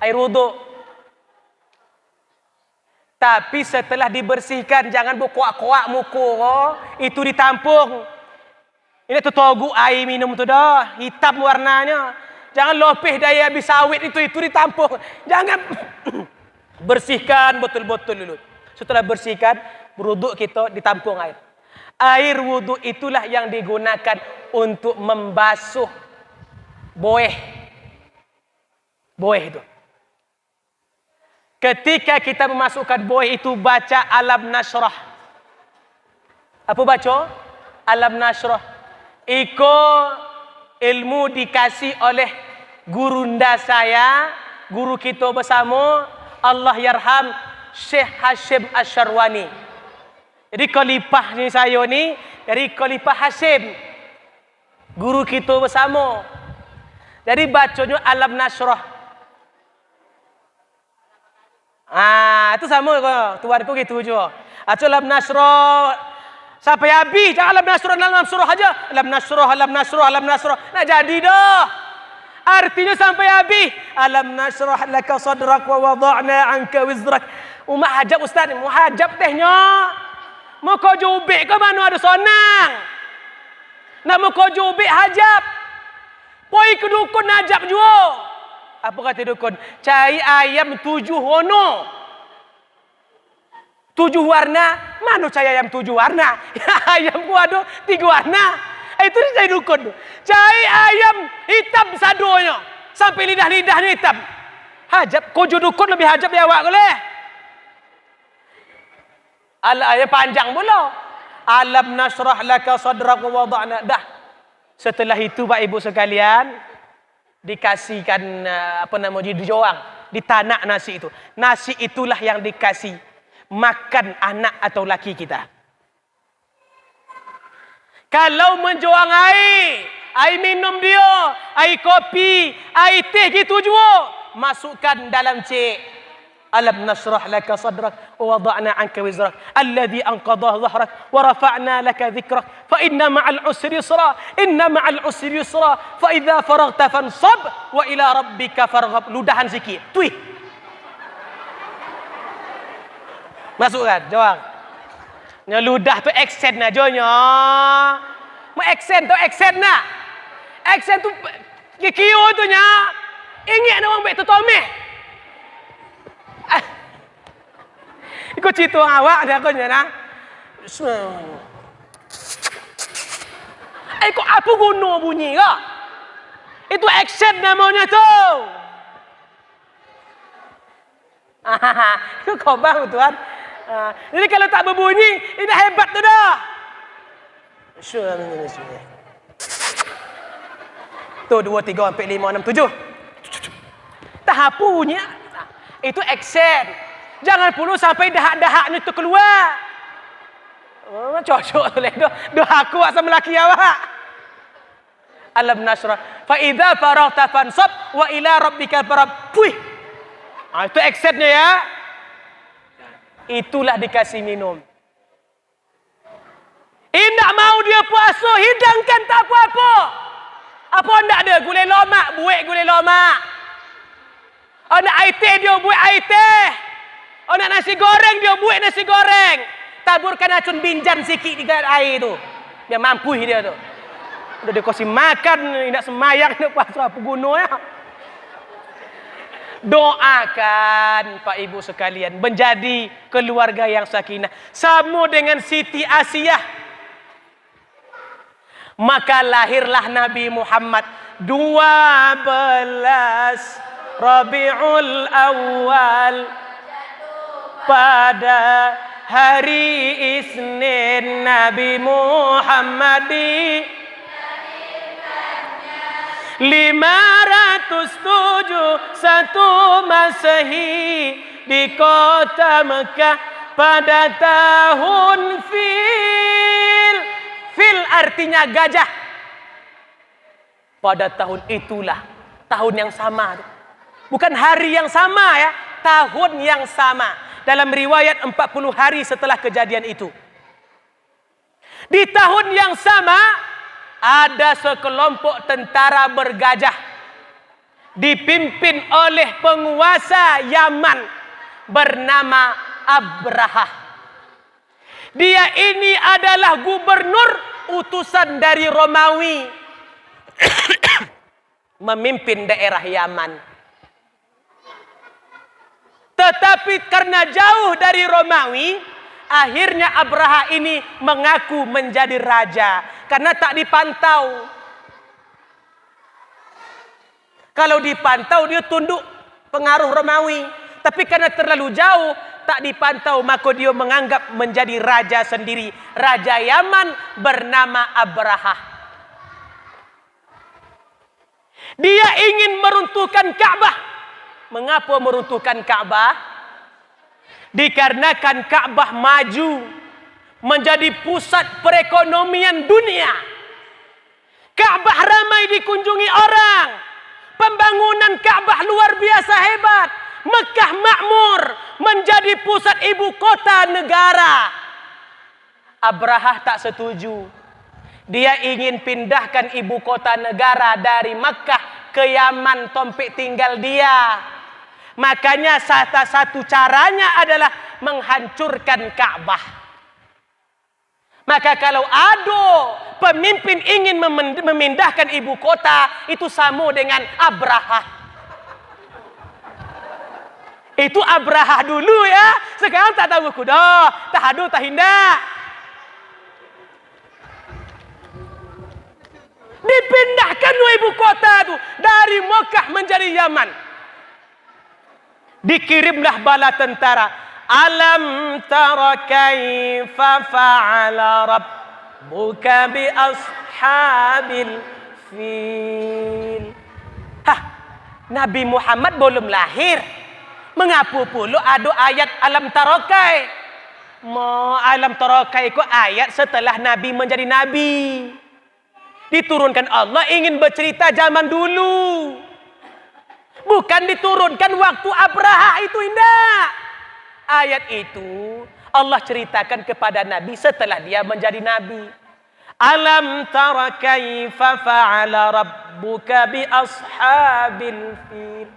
Air wuduk. Tapi setelah dibersihkan, jangan berkuak-kuak muka, itu ditampung. Ini tu togu air minum tu dah, hitam warnanya. Jangan lopeh daya habis sawit itu ditampung. Jangan bersihkan betul-betul dulu. Setelah bersihkan, berwuduk kita ditampung air. Air wuduk itulah yang digunakan untuk membasuh boeh. Boeh itu. Ketika kita memasukkan boeh itu, baca Alam Nashrah. Apa baca? Alam Nashrah. Iko ilmu dikasih oleh gurunda saya, guru kita bersama, Allah yarham, Syekh Hashim Asyarwani. Jadi khalifah ni saya ni dari khalifah Hashim, guru kita bersama. Jadi bacanya Alam Nashrah. Itu sama kau. Tuanku gitu juga. Alam Nashrah. Sampai habis, jangan Alam Nashrah, Alam Nashrah aja. Alam Nashrah, Alam Nashrah, Alam Nashrah. Nak jadi dah. Artinya sampai habis. Alam Nashrah laka sadrak wa wada'na anka wizrak. Hajab ustaz ni, hajab tehnya. Mau kau jubik ke mana ada sonang. Nak mau kau jubik hajab. Poi ke dukun hajab juga. Apa kata dukun? Cari ayam 7 warna. 7 warna, mana cahaya ayam 7 warna? Ayam gua ada 3 warna. Itu dia cari dukun. Cari ayam hitam sadonya. Sampai lidah-lidahnya hitam. Hajab, kojo dukun lebih hajab dia awak boleh. Ayat panjang pula. Alam nasrah laka sadrak wa wada'na. Dah. Setelah itu Pak Ibu sekalian, dikasihkan dijuang, ditanak nasi itu. Nasi itulah yang dikasih makan anak atau laki kita. Kalau menjuang air minum dia, air kopi, air teh gitu juga, masukkan dalam cek. Alam nasrah laka sadrak wa wada'na anka wizrak alladhi anqadha dhahrak wa rafa'na laka dhikrak fa inna ma'al usri yusra inna ma'al usri yusra fa idza faraghta fansab wa ila rabbika farghab. Ludahan sikit. Tui. Masukkan, jawab. Nya ludah tu accent aja nya. Mau accent tu accent nak. Accent tu kikio tu nya. Ingat orang baik tu Tomeh. Ikut cerita awak dia aku nyana. Kok apa guna bunyi kak? Itu action namanya tu. Itu kobang tuan. Jadi kalau tak berbunyi, ini dah hebat tu dah. Tu 2, 3, 4, 5, 6, 7. Tahap bunyi. Itu action. Jangan perlu sampai dahak-dahaknya tu keluar. Cocok tu leh. Doa aku sama lelaki awak. Alam nasrah. Fa idza faraghta fansab wa ila rabbika farghab. Puih. Itu actionnya ya. Itulah dikasih minum. Indak mau dia puasa, hidangkan tak apa-apa. Apa ndak ada gulai lomak, buat gulai lomak. Nak air teh dia buat air teh. Nak nasi goreng dia buat nasi goreng. Taburkan racun binjan sikit di air tu. Biar mampu dia tu. Udah dia kasih makan, nak semayang nak puasa apa guna ya. Doakan Pak Ibu sekalian menjadi keluarga yang sakinah. Sama dengan Siti Asiyah. Maka lahirlah Nabi Muhammad 12 Rabiul Awal pada hari Isnin Nabi Muhammad 571 Masehi di kota Mekah pada tahun fil. Fil artinya gajah. Pada tahun itulah, tahun yang sama. Bukan hari yang sama ya, tahun yang sama. Dalam riwayat 40 hari setelah kejadian itu. Di tahun yang sama ada sekelompok tentara bergajah dipimpin oleh penguasa Yaman bernama Abrahah. Dia ini adalah gubernur utusan dari Romawi memimpin daerah Yaman. Tetapi karena jauh dari Romawi, akhirnya Abraha ini mengaku menjadi raja karena tak dipantau. Kalau dipantau dia tunduk pengaruh Romawi, tapi karena terlalu jauh tak dipantau maka dia menganggap menjadi raja sendiri. Raja Yaman bernama Abraha. Dia ingin meruntuhkan Ka'bah. Mengapa meruntuhkan Ka'bah? Dikarenakan Ka'bah maju menjadi pusat perekonomian dunia. Ka'bah ramai dikunjungi orang. Pembangunan Ka'bah luar biasa hebat. Mekah makmur menjadi pusat ibu kota negara. Abrahah tak setuju. Dia ingin pindahkan ibu kota negara dari Mekah ke Yaman, tempat tinggal dia. Makanya salah satu caranya adalah menghancurkan Ka'bah. Maka kalau ada pemimpin ingin memindahkan ibu kota, itu sama dengan Abrahah. Itu Abrahah dulu ya. Sekarang tak tahu kuda, tak hadu, tak hindak. Dipindahkan ibu kota tu dari Mekah menjadi Yaman. Dikirimlah bala tentara. Alam tara kaifa fa'ala rabbuka bi ashabil fil. Nabi Muhammad belum lahir. Mengapa pula ada ayat alam tarakai? Alam tarakai itu ayat setelah Nabi menjadi Nabi. Diturunkan Allah ingin bercerita zaman dulu. Bukan diturunkan waktu Abraha itu indah. Ayat itu Allah ceritakan kepada Nabi setelah dia menjadi Nabi. Alam tara kaifa fa'ala rabbuka bi ashabil fil.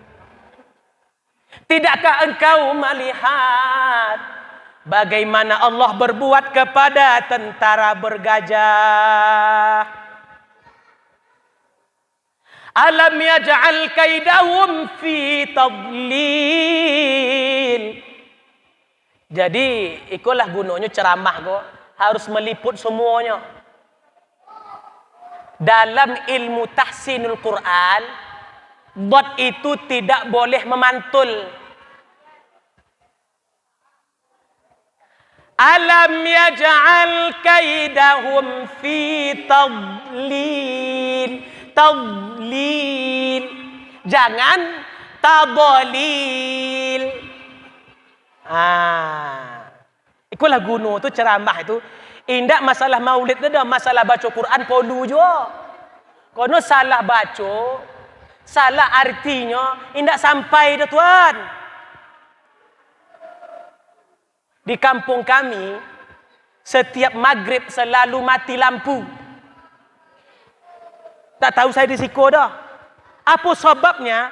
Tidakkah engkau melihat bagaimana Allah berbuat kepada tentara bergajah? Alam yaj'al kaidahum fi tadlil. Jadi itulah gunanya ceramah kok, harus meliput semuanya. Dalam ilmu tahsinul Quran, dot itu tidak boleh memantul. Alam yaj'al kaidahum fi tadlil. Tadlil. Jangan tadlil. Itulah guna tu ceramah itu. Indak masalah maulid dah, masalah baca Quran polu juga. Kono salah baca, salah artinya, indak sampai dah tuan. Di kampung kami, setiap maghrib selalu mati lampu. Tak tahu saya risiko dah. Apa sebabnya?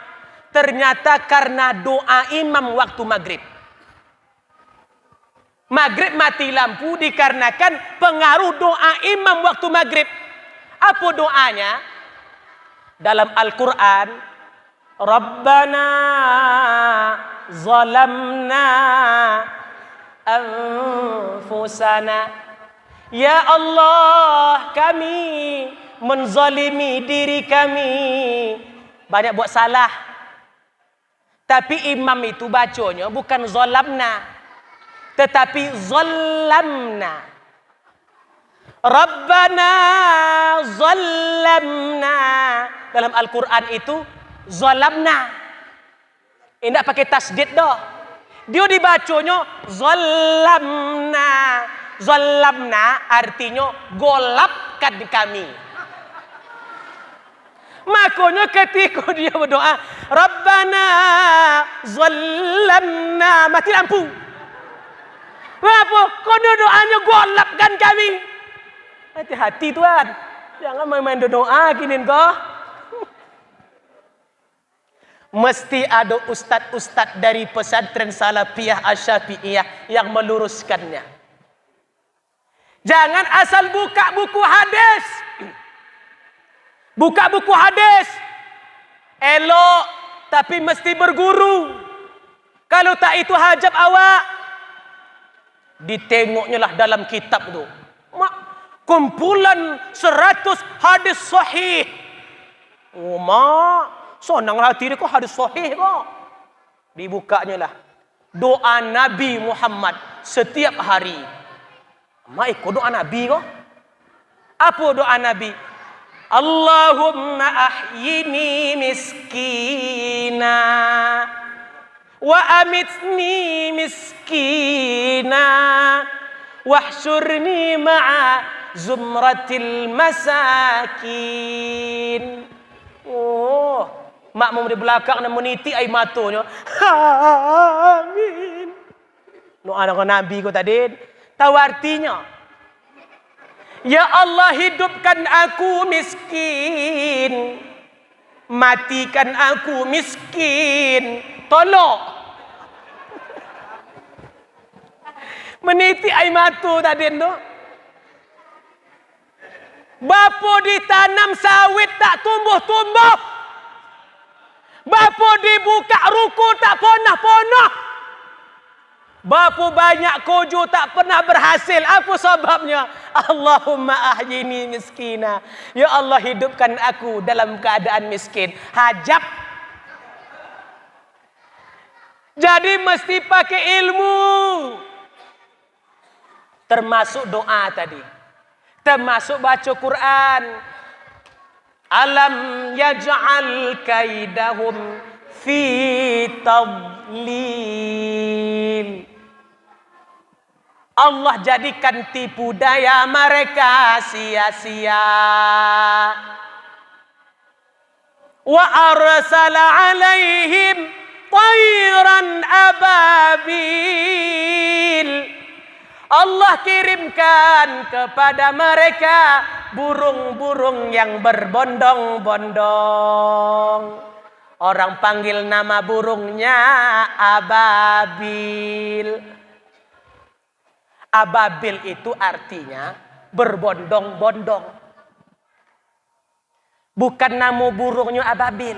Ternyata karena doa imam waktu maghrib. Maghrib mati lampu dikarenakan pengaruh doa imam waktu maghrib. Apa doanya? Dalam Al-Quran, Rabbana zalamna anfusana. Ya Allah, kami menzalimi diri kami, banyak buat salah. Tapi imam itu bacanya bukan zalamna, tetapi zalamna. Rabbana zalamna. Dalam Al-Quran itu zalamna, tidak pakai tasdid dah. Dia dibacanya zalamna. Zalamna artinya golapkan kami. Makanya ketika dia berdoa, Rabbana zalamna, mati lampu. Apa? Kono doanya golapkan kami. Hati-hati tuan, jangan main-main doa gini kau. Mesti ada ustad-ustad dari pesantren Salafiyah Asy-Syafi'iyah yang meluruskannya. Jangan asal buka buku hadis. Buka buku hadis elok, tapi mesti berguru. Kalau tak itu hajab awak. Ditengoknya lah dalam kitab tu, kumpulan 100 hadis sahih. Oh mak, senang hati dia kok hadis sahih kok. Dibukanya lah doa Nabi Muhammad setiap hari. Mak ikut doa Nabi kok. Apa doa Nabi? Allahumma ahyini miskina wa amitni miskina wahsyurni ma'a zumratil masakin. Oh, makmum di belakang dan meniti air matanya. Amin. Doa Nabi ko tadi. Tahu artinya? Ya Allah, hidupkan aku miskin, matikan aku miskin. Tolong. Meniti air mata tadi tu. Bapa ditanam sawit tak tumbuh-tumbuh. Bapa dibuka ruku tak ponah-ponah. Bapa banyak kojo tak pernah berhasil. Apa sebabnya? Allahumma ahyini miskina. Ya Allah, hidupkan aku dalam keadaan miskin. Hajab. Jadi mesti pakai ilmu. Termasuk doa tadi. Termasuk baca Quran. Alam yaj'al kaidahum fi tadlil. Allah jadikan tipu daya mereka sia-sia. Wa arsala alaihim tayran ababil. Allah kirimkan kepada mereka burung-burung yang berbondong-bondong. Orang panggil nama burungnya ababil. Ababil itu artinya berbondong-bondong. Bukan nama burungnya ababil.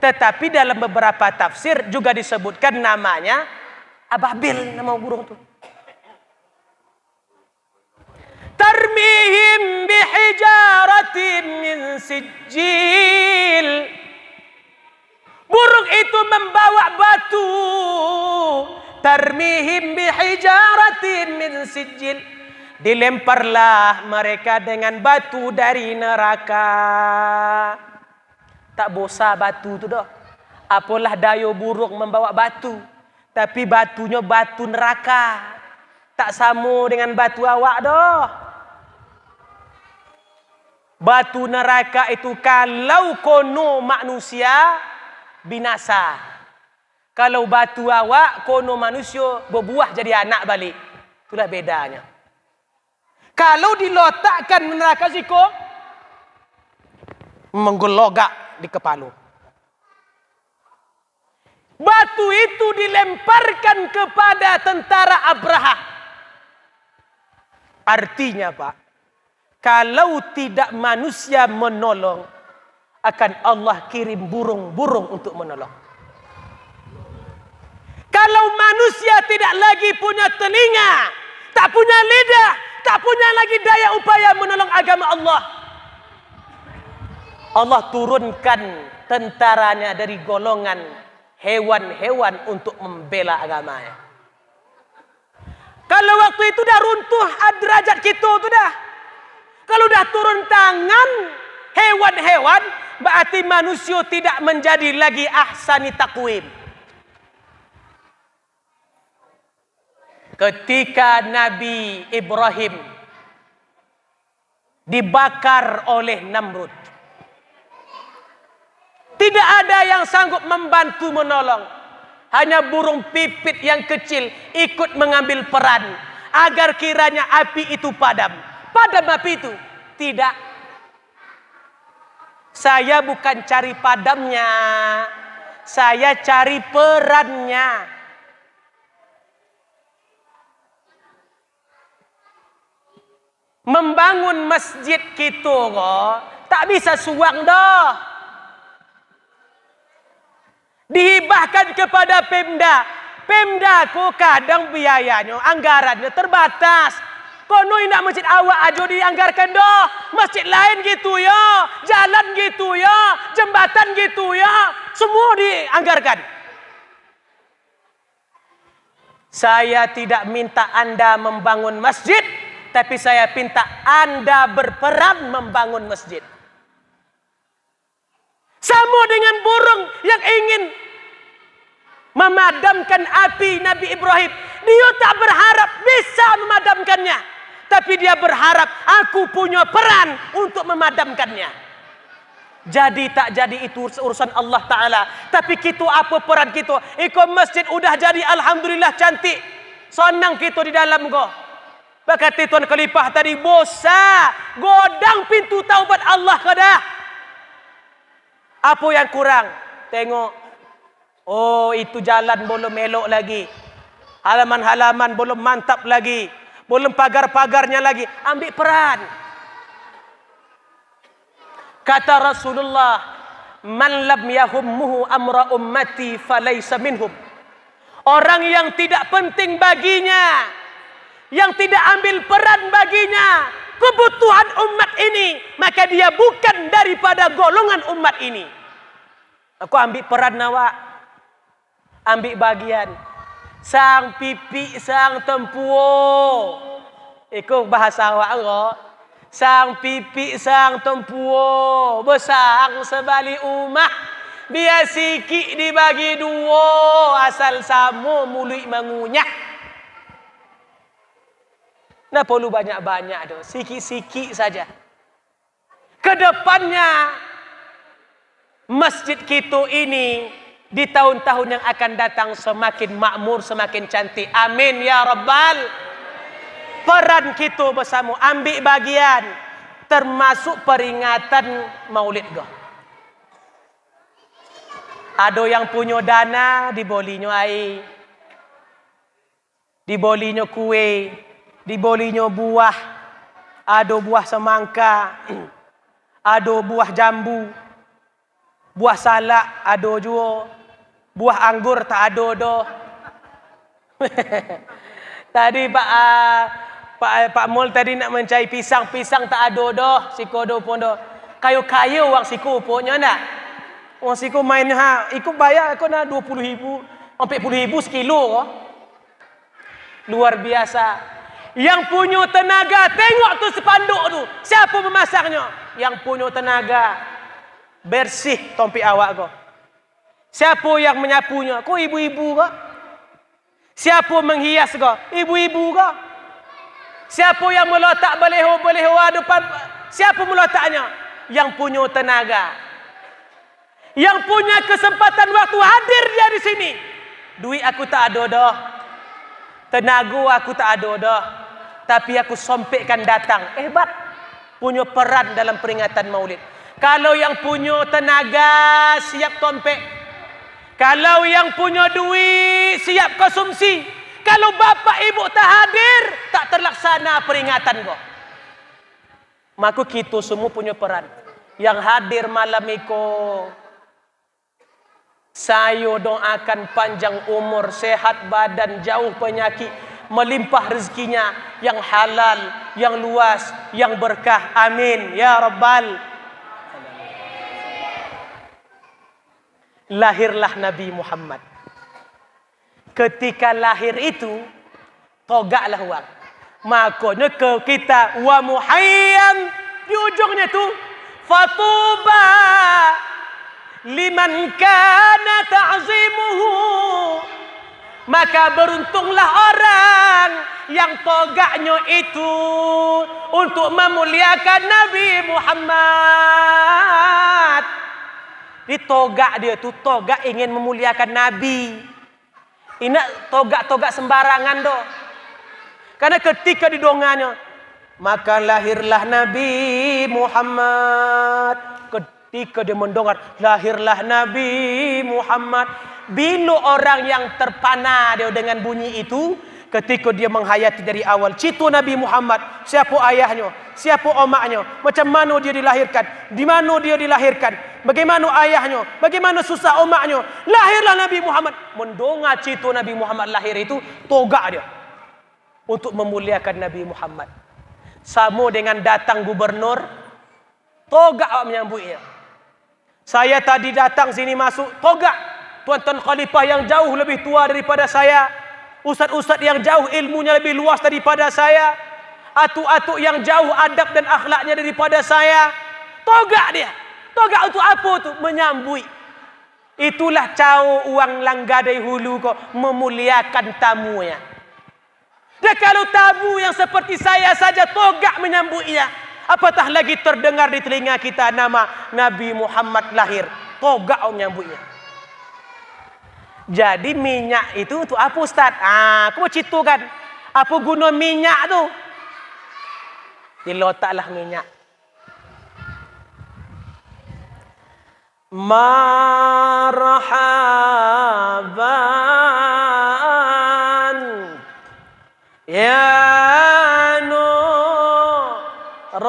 Tetapi dalam beberapa tafsir juga disebutkan namanya ababil, nama burung itu. Tarmihim bihijaratin min sijil. Burung itu membawa batu. Tarmihim bihijaratin min sijil. Dilemparlah mereka dengan batu dari neraka. Tak bosa batu tu dah. Apalah daya burung membawa batu. Tapi batunya batu neraka. Tak sama dengan batu awak dah. Batu neraka itu kalau kono manusia binasa. Kalau batu awak kono manusia berbuah jadi anak balik. Itulah bedanya. Kalau diletakkan neraka siko menggelogak di kepala. Batu itu dilemparkan kepada tentara Abraha. Artinya Pak, kalau tidak manusia menolong, akan Allah kirim burung-burung untuk menolong. Kalau manusia tidak lagi punya telinga, tak punya lidah, tak punya lagi daya upaya menolong agama Allah, Allah turunkan tentaranya dari golongan hewan-hewan untuk membela agamanya. Kalau waktu itu dah runtuh derajat kita tu dah. Kalau dah turun tangan hewan-hewan, berarti manusia tidak menjadi lagi ahsani taqwim. Ketika Nabi Ibrahim dibakar oleh Namrud, tidak ada yang sanggup membantu menolong. Hanya burung pipit yang kecil ikut mengambil peran agar kiranya api itu padam. Padam api itu? Tidak. Saya bukan cari padamnya, saya cari perannya. Membangun masjid kita kok tak bisa suang dah. Dihibahkan kepada Pemda. Pemda ko kadang biayanya, anggarannya terbatas. Kono nak masjid awak aja dianggarkan dah. Masjid lain gitu ya, jalan gitu ya, jembatan gitu ya, semua dianggarkan. Saya tidak minta Anda membangun masjid, tapi saya minta Anda berperan membangun masjid. Sama dengan burung yang ingin memadamkan api Nabi Ibrahim. Dia tak berharap bisa memadamkannya, tapi dia berharap aku punya peran untuk memadamkannya. Jadi tak jadi itu urusan Allah Ta'ala. Tapi kita apa peran kita? Ikut masjid udah jadi alhamdulillah cantik. Senang kita di dalam go. Berkata Tuan Khalifah tadi, bosa godang pintu taubat Allah kedah. Apa yang kurang? Tengok. Oh, itu jalan belum elok lagi. Halaman-halaman belum mantap lagi. Belum pagar-pagarnya lagi. Ambil peran. Kata Rasulullah, man lam yahummuhu amra ummati falaysa minhum. Orang yang tidak penting baginya, yang tidak ambil peran baginya kebutuhan umat ini, maka dia bukan daripada golongan umat ini. Aku ambil peran awak, ambil bagian. Sang pipi sang tempuo. Ikut bahasa awak enggak? Sang pipi sang tempuo, besang sebalik umah. Biar sikit dibagi dua, asal sama mulut mengunyah. Nah perlu banyak-banyak tu, sikit-sikit saja. Kedepannya masjid kita ini di tahun-tahun yang akan datang semakin makmur, semakin cantik. Amin ya Rabbal. Peran kita bersama ambil bagian, termasuk peringatan Maulid go. Ada yang punya dana dibolinya air, dibolinya kue, dibolinya buah. Ada buah semangka, Ada buah jambu, buah salak ada juga, buah anggur tak ada dah. Tadi Pak Mul tadi nak mencari pisang tak ada dah. Siko do pun dah. Kayu-kayu wang siku punya nak. Wang siku main ikut bayar aku nak 20.000, 40.000 sekilo kau. Luar biasa. Yang punya tenaga, tengok tu sepanduk tu. Siapa memasaknya? Yang punya tenaga. Bersih tompi awak kau. Siapa yang menyapunya? Kau ibu-ibu kau. Siapa menghias kau? Ibu-ibu kau. Siapa yang meletak baleho depan? Siapa meletaknya? Yang punya tenaga. Yang punya kesempatan waktu hadir dia di sini. Duit aku tak ada dah. Tenaga aku tak ada dah. Tapi aku sompekkan datang. Hebat. Punya peran dalam peringatan Maulid. Kalau yang punya tenaga siap tompek. Kalau yang punya duit siap konsumsi. Kalau bapak ibu tak hadir, tak terlaksana peringatan kau. Maka kita semua punya peran. Yang hadir malam itu, saya doakan panjang umur, sehat badan, jauh penyakit, melimpah rezekinya yang halal, yang luas, yang berkah. Amin ya rabbal. Lahirlah Nabi Muhammad. Ketika lahir itu, togaklah wang. Makanya ke kita wa muhayyam di ujungnya tu fatuba liman kana ta'zimuhu. Maka beruntunglah orang yang togaknya itu untuk memuliakan Nabi Muhammad. Di togak dia tu togak ingin memuliakan Nabi. Ini togak-togak sembarangan doh. Karena ketika didonganya, maka lahirlah Nabi Muhammad. Ketika dia mendongar, lahirlah Nabi Muhammad. Bila orang yang terpana dia dengan bunyi itu, ketika dia menghayati dari awal cerita Nabi Muhammad, siapa ayahnya, siapa omaknya, macam mana dia dilahirkan, di mana dia dilahirkan, bagaimana ayahnya, bagaimana susah omaknya, lahirlah Nabi Muhammad. Mendongar cerita Nabi Muhammad lahir itu, togak dia untuk memuliakan Nabi Muhammad. Sama dengan datang gubernur, togak awak menyambutnya. Saya tadi datang sini masuk, togak tuan-tuan khalifah yang jauh lebih tua daripada saya, ustaz-ustaz yang jauh ilmunya lebih luas daripada saya, atuk-atuk yang jauh adab dan akhlaknya daripada saya. Togak dia. Togak untuk apa tu? Menyambut. Itulah cara orang Langgadai Hulu kau memuliakan tamunya. Dan kalau tamu yang seperti saya saja togak menyambutnya, apatah lagi terdengar di telinga kita nama Nabi Muhammad lahir. Togak menyambutnya. Jadi minyak itu untuk apa Ustaz? Aku mau ceritakan. Apa guna minyak tu? Diletaklah minyak. Marhaban ya nurul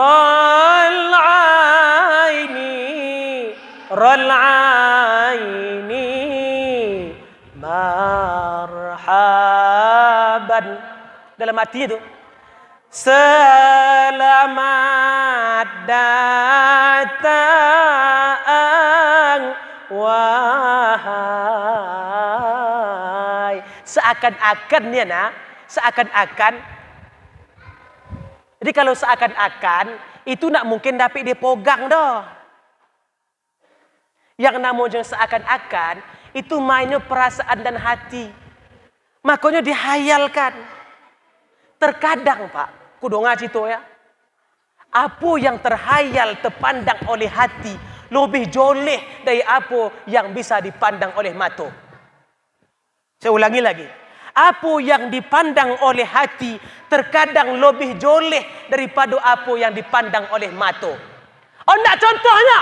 aini ral aini marhaban. Dalam hati itu selamat datang wahai. Seakan-akan dia nak, seakan-akan. Jadi kalau seakan-akan itu nak mungkin dapat dia pegang dah. Yang namanya seakan-akan itu mainnya perasaan dan hati. Makanya dihayalkan. Terkadang Pak, kudu ngaji tu ya. Apa yang terhayal terpandang oleh hati lebih joleh dari apa yang bisa dipandang oleh mata. Saya ulangi lagi. Apa yang dipandang oleh hati terkadang lebih joleh daripada apa yang dipandang oleh mata. Oh nak contohnya?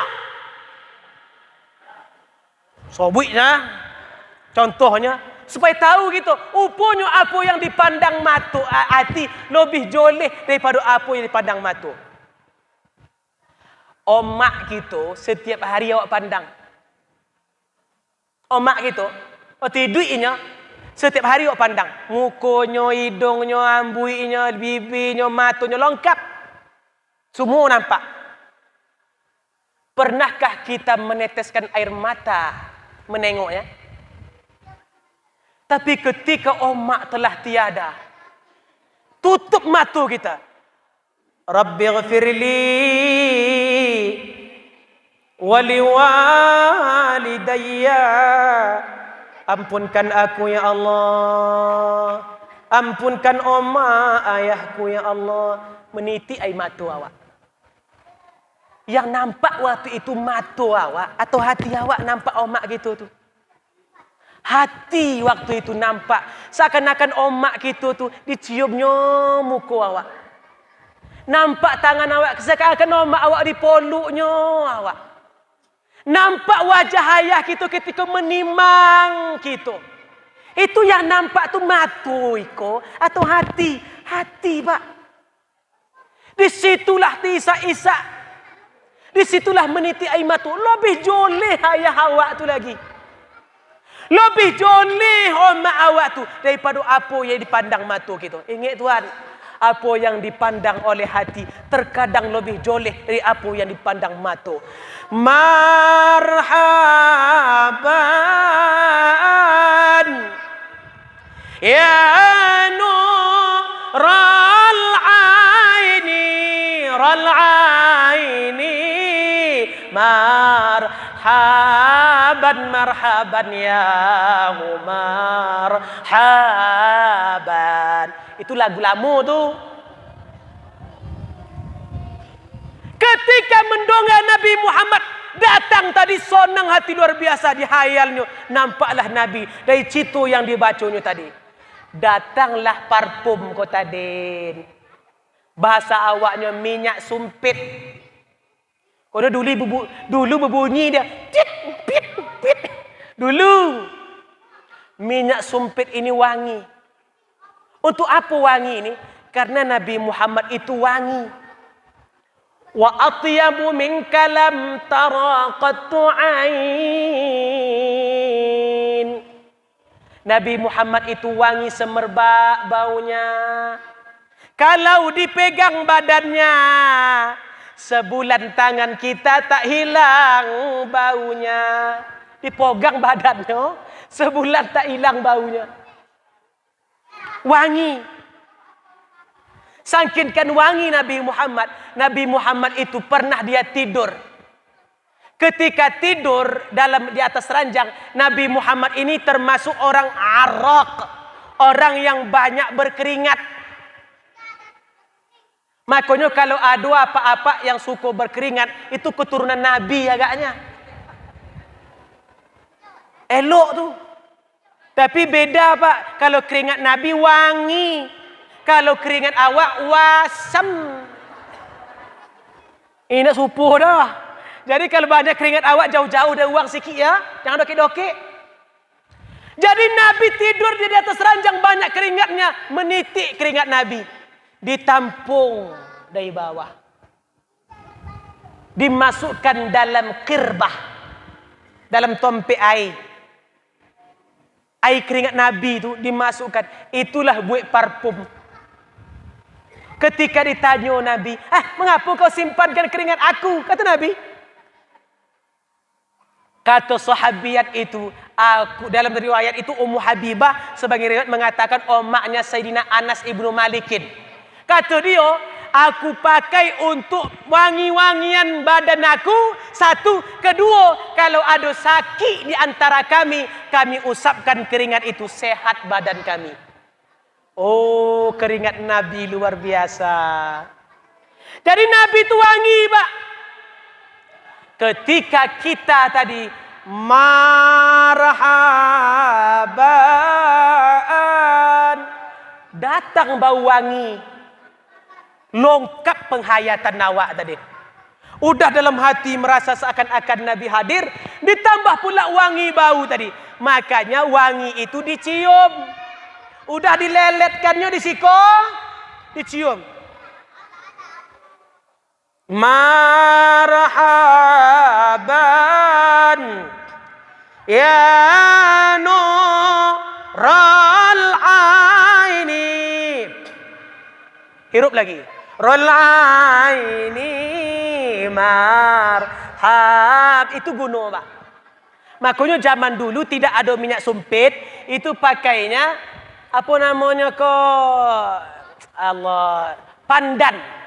Sobutnya. Contohnya supaya tahu gitu, rupanya apa yang dipandang mata hati lebih joleh daripada apa yang dipandang mata. Omak gitu setiap hari awak pandang. Omak gitu, tidurnya setiap hari awak pandang. Mukonya, hidungnya, ambuinya, bibinya, matanya lengkap. Semua nampak. Pernahkah kita meneteskan air mata menengoknya? Tapi ketika omak telah tiada, tutup mata kita. Rabbighfirli wali walidayya. Ampunkan aku ya Allah. Ampunkan oma ayahku ya Allah. Meniti air mata awak. Yang nampak waktu itu mata awak atau hati awak nampak omak gitu tu. Hati waktu itu nampak seakan-akan omak gitu tu diciumnya muka awak. Nampak tangan awak seakan-akan omak awak dipoluknya awak. Nampak wajah ayah gitu ketika menimang gitu. Itu yang nampak tu mata iko atau hati? Hati, Pak. Disitulah diisak-isak. Disitulah meniti air mata. Lebih joleh ayah awak tu lagi. Lebih joleh omak awak tu daripada apa yang dipandang mata kita. Ingat tuan, apa yang dipandang oleh hati terkadang lebih joleh dari apa yang dipandang mata. Marhaban ya nural aini ral aini marhaban marhaban ya marhaban. Itu lagu lama tu. Ketika mendongeng Nabi Muhammad datang tadi sonang hati luar biasa di hayalnya. Nampaklah Nabi dari citu yang dibacanya tadi. Datanglah parfum kota Den. Bahasa awaknya minyak sumpit. Kalau dulu berbunyi dia tit pit pit. Dulu minyak sumpit ini wangi. Untuk apa wangi ini? Karena Nabi Muhammad itu wangi. Wa atyabu min kalam taraqatu ain. Nabi Muhammad itu wangi semerbak baunya. Kalau dipegang badannya, sebulan tangan kita tak hilang baunya. Dipegang badannya, sebulan tak hilang baunya. Wangi. Sangkinkan wangi Nabi Muhammad. Nabi Muhammad itu pernah dia tidur. Ketika tidur di atas ranjang, Nabi Muhammad ini termasuk orang arak, orang yang banyak berkeringat. Makanya kalau ada apa-apa yang suka berkeringat, itu keturunan Nabi agaknya. Elok tu. Tapi beda Pak, kalau keringat Nabi wangi. Kalau keringat awak wasam. Ini nak supuh dah. Jadi kalau banyak keringat awak jauh-jauh dah uang sikit ya. Jangan dokek-dokek. Jadi Nabi tidur di atas ranjang banyak keringatnya. Menitik keringat Nabi. Ditampung dari bawah. Dimasukkan dalam kirbah. Dalam tompek air. Air keringat Nabi itu dimasukkan. Itulah buat parfum. Ketika ditanya Nabi, mengapa kau simpankan keringat aku? Kata Nabi. Kata sahabiat itu, aku dalam riwayat itu Ummu Habibah sebagai riwayat mengatakan omaknya Sayyidina Anas ibnu Malikin. Kata dia, aku pakai untuk wangi-wangian badan aku. Satu, kedua, kalau ada sakit di antara kami usapkan keringat itu, sehat badan kami. Oh, keringat Nabi luar biasa. Jadi Nabi itu wangi, Pak. Ketika kita tadi marhaban, datang bau wangi, lengkap penghayatan awak tadi. Udah dalam hati merasa seakan-akan Nabi hadir, ditambah pula wangi bau tadi. Makanya wangi itu dicium. Udah dileletkannya di siko, dicium. Marhaban ya nural aini. Hirup lagi. Rul aini marhab. Itu gunung, Pak. Makanya zaman dulu tidak ada minyak sumpit, itu pakainya apa namanya Allah, pandan.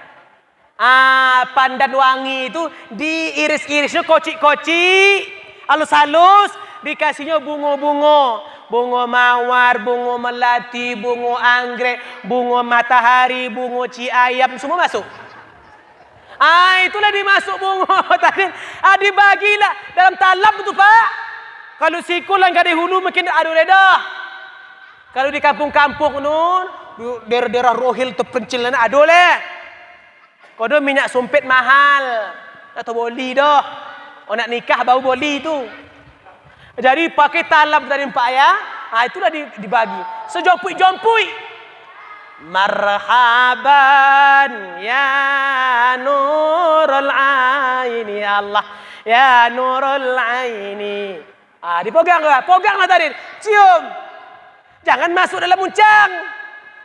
Pandan wangi itu diiris-irisnya kocik-kocik, halus-halus, dikasihnya bunga-bunga, bunga mawar, bunga melati, bunga anggrek, bunga matahari, bunga ciayam, semua masuk. Itulah dimasuk bunga tadi. Dibagilah dalam talam tu, Pak. Kalau sikul lah nggak ada hulu mungkin ada ledah. Kalau di kampung-kampung nun, daerah-daerah rohil terpencil ada le. Kalau minyak sumpit mahal, atau boli dah. Oh nak nikah baru boli tu. Jadi pakai talam tadi Pak ya. Itulah dibagi. Sejompui-jompui. Marhaban ya nurul aini Allah. Ya nurul aini. Dipegang ke? Peganglah tadi. Cium. Jangan masuk dalam muncang.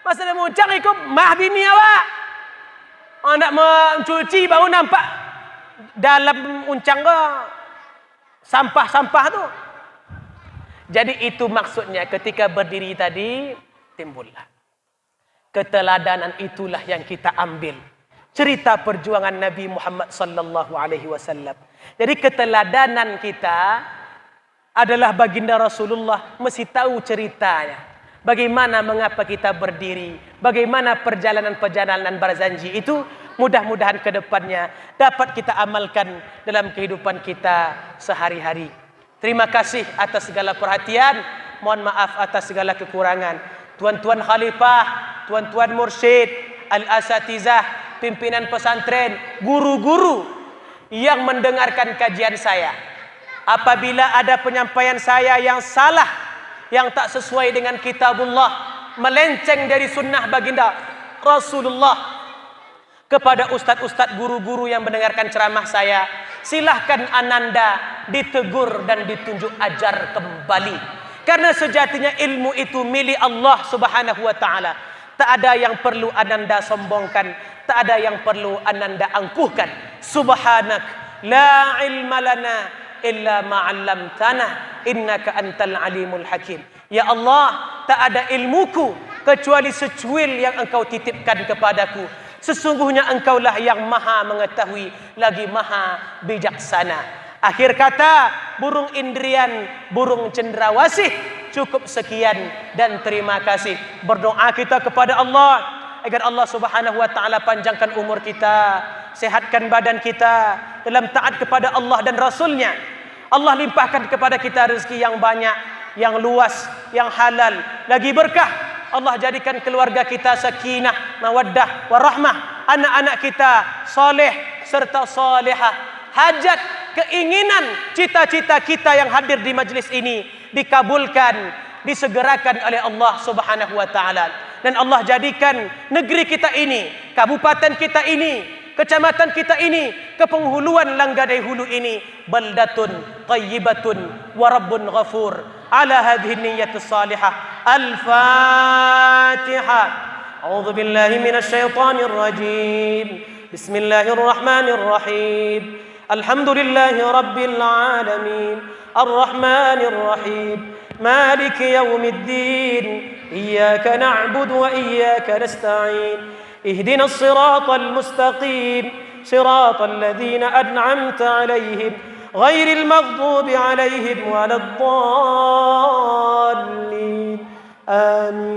Masuk dalam muncang ikut mah bini awak. Nak mencuci baru nampak dalam muncang ke sampah-sampah tu. Jadi itu maksudnya ketika berdiri tadi timbullah. Keteladanan itulah yang kita ambil. Cerita perjuangan Nabi Muhammad sallallahu alaihi wasallam. Jadi keteladanan kita adalah baginda Rasulullah, mesti tahu ceritanya. Bagaimana mengapa kita berdiri, bagaimana perjalanan-perjalanan barzanji itu, mudah-mudahan ke depannya dapat kita amalkan dalam kehidupan kita sehari-hari. Terima kasih atas segala perhatian, mohon maaf atas segala kekurangan. Tuan-tuan khalifah, tuan-tuan mursyid, al-asatizah, pimpinan pesantren, guru-guru yang mendengarkan kajian saya. Apabila ada penyampaian saya yang salah, yang tak sesuai dengan kitabullah, melenceng dari sunnah baginda Rasulullah, kepada ustaz-ustaz guru-guru yang mendengarkan ceramah saya, silahkan ananda ditegur dan ditunjuk ajar kembali. Karena sejatinya ilmu itu milik Allah subhanahu wa ta'ala. Tak ada yang perlu ananda sombongkan, tak ada yang perlu ananda angkuhkan. Subhanak la ilma lana illa ma'allamtana innaka antal alimul hakim. Ya Allah, tak ada ilmuku kecuali secuil yang engkau titipkan kepadaku. Sesungguhnya engkaulah yang maha mengetahui lagi maha bijaksana. Akhir kata, burung indrian, burung cendrawasih. Cukup sekian dan terima kasih. Berdoa kita kepada Allah agar Allah subhanahu wa ta'ala panjangkan umur kita, sehatkan badan kita dalam taat kepada Allah dan Rasulnya. Allah limpahkan kepada kita rezeki yang banyak, yang luas, yang halal, lagi berkah. Allah jadikan keluarga kita sakinah, mawaddah, warahmah. Anak-anak kita soleh serta solehah. Hajat, keinginan, cita-cita kita yang hadir di majlis ini dikabulkan, disegerakan oleh Allah subhanahu wa ta'ala. Dan Allah jadikan negeri kita ini, kabupaten kita ini, kecamatan kita ini, kepenghuluan Langgadai Hulu ini baldatun tayyibatun wa rabbun ghafur. Ala hadhihi niyyatus salihah. Al-Fatihah. A'udzu billahi minasy syaithanir rajim. Bismillahirrahmanirrahim. Alhamdulillahi rabbil alamin. Ar-Rahmanir Rahim. Maliki yaumiddin. Iyyaka na'budu wa iyyaka nasta'in. اهدنا الصراط المستقيم صراط الذين أنعمت عليهم غير المغضوب عليهم ولا الضالين آمين.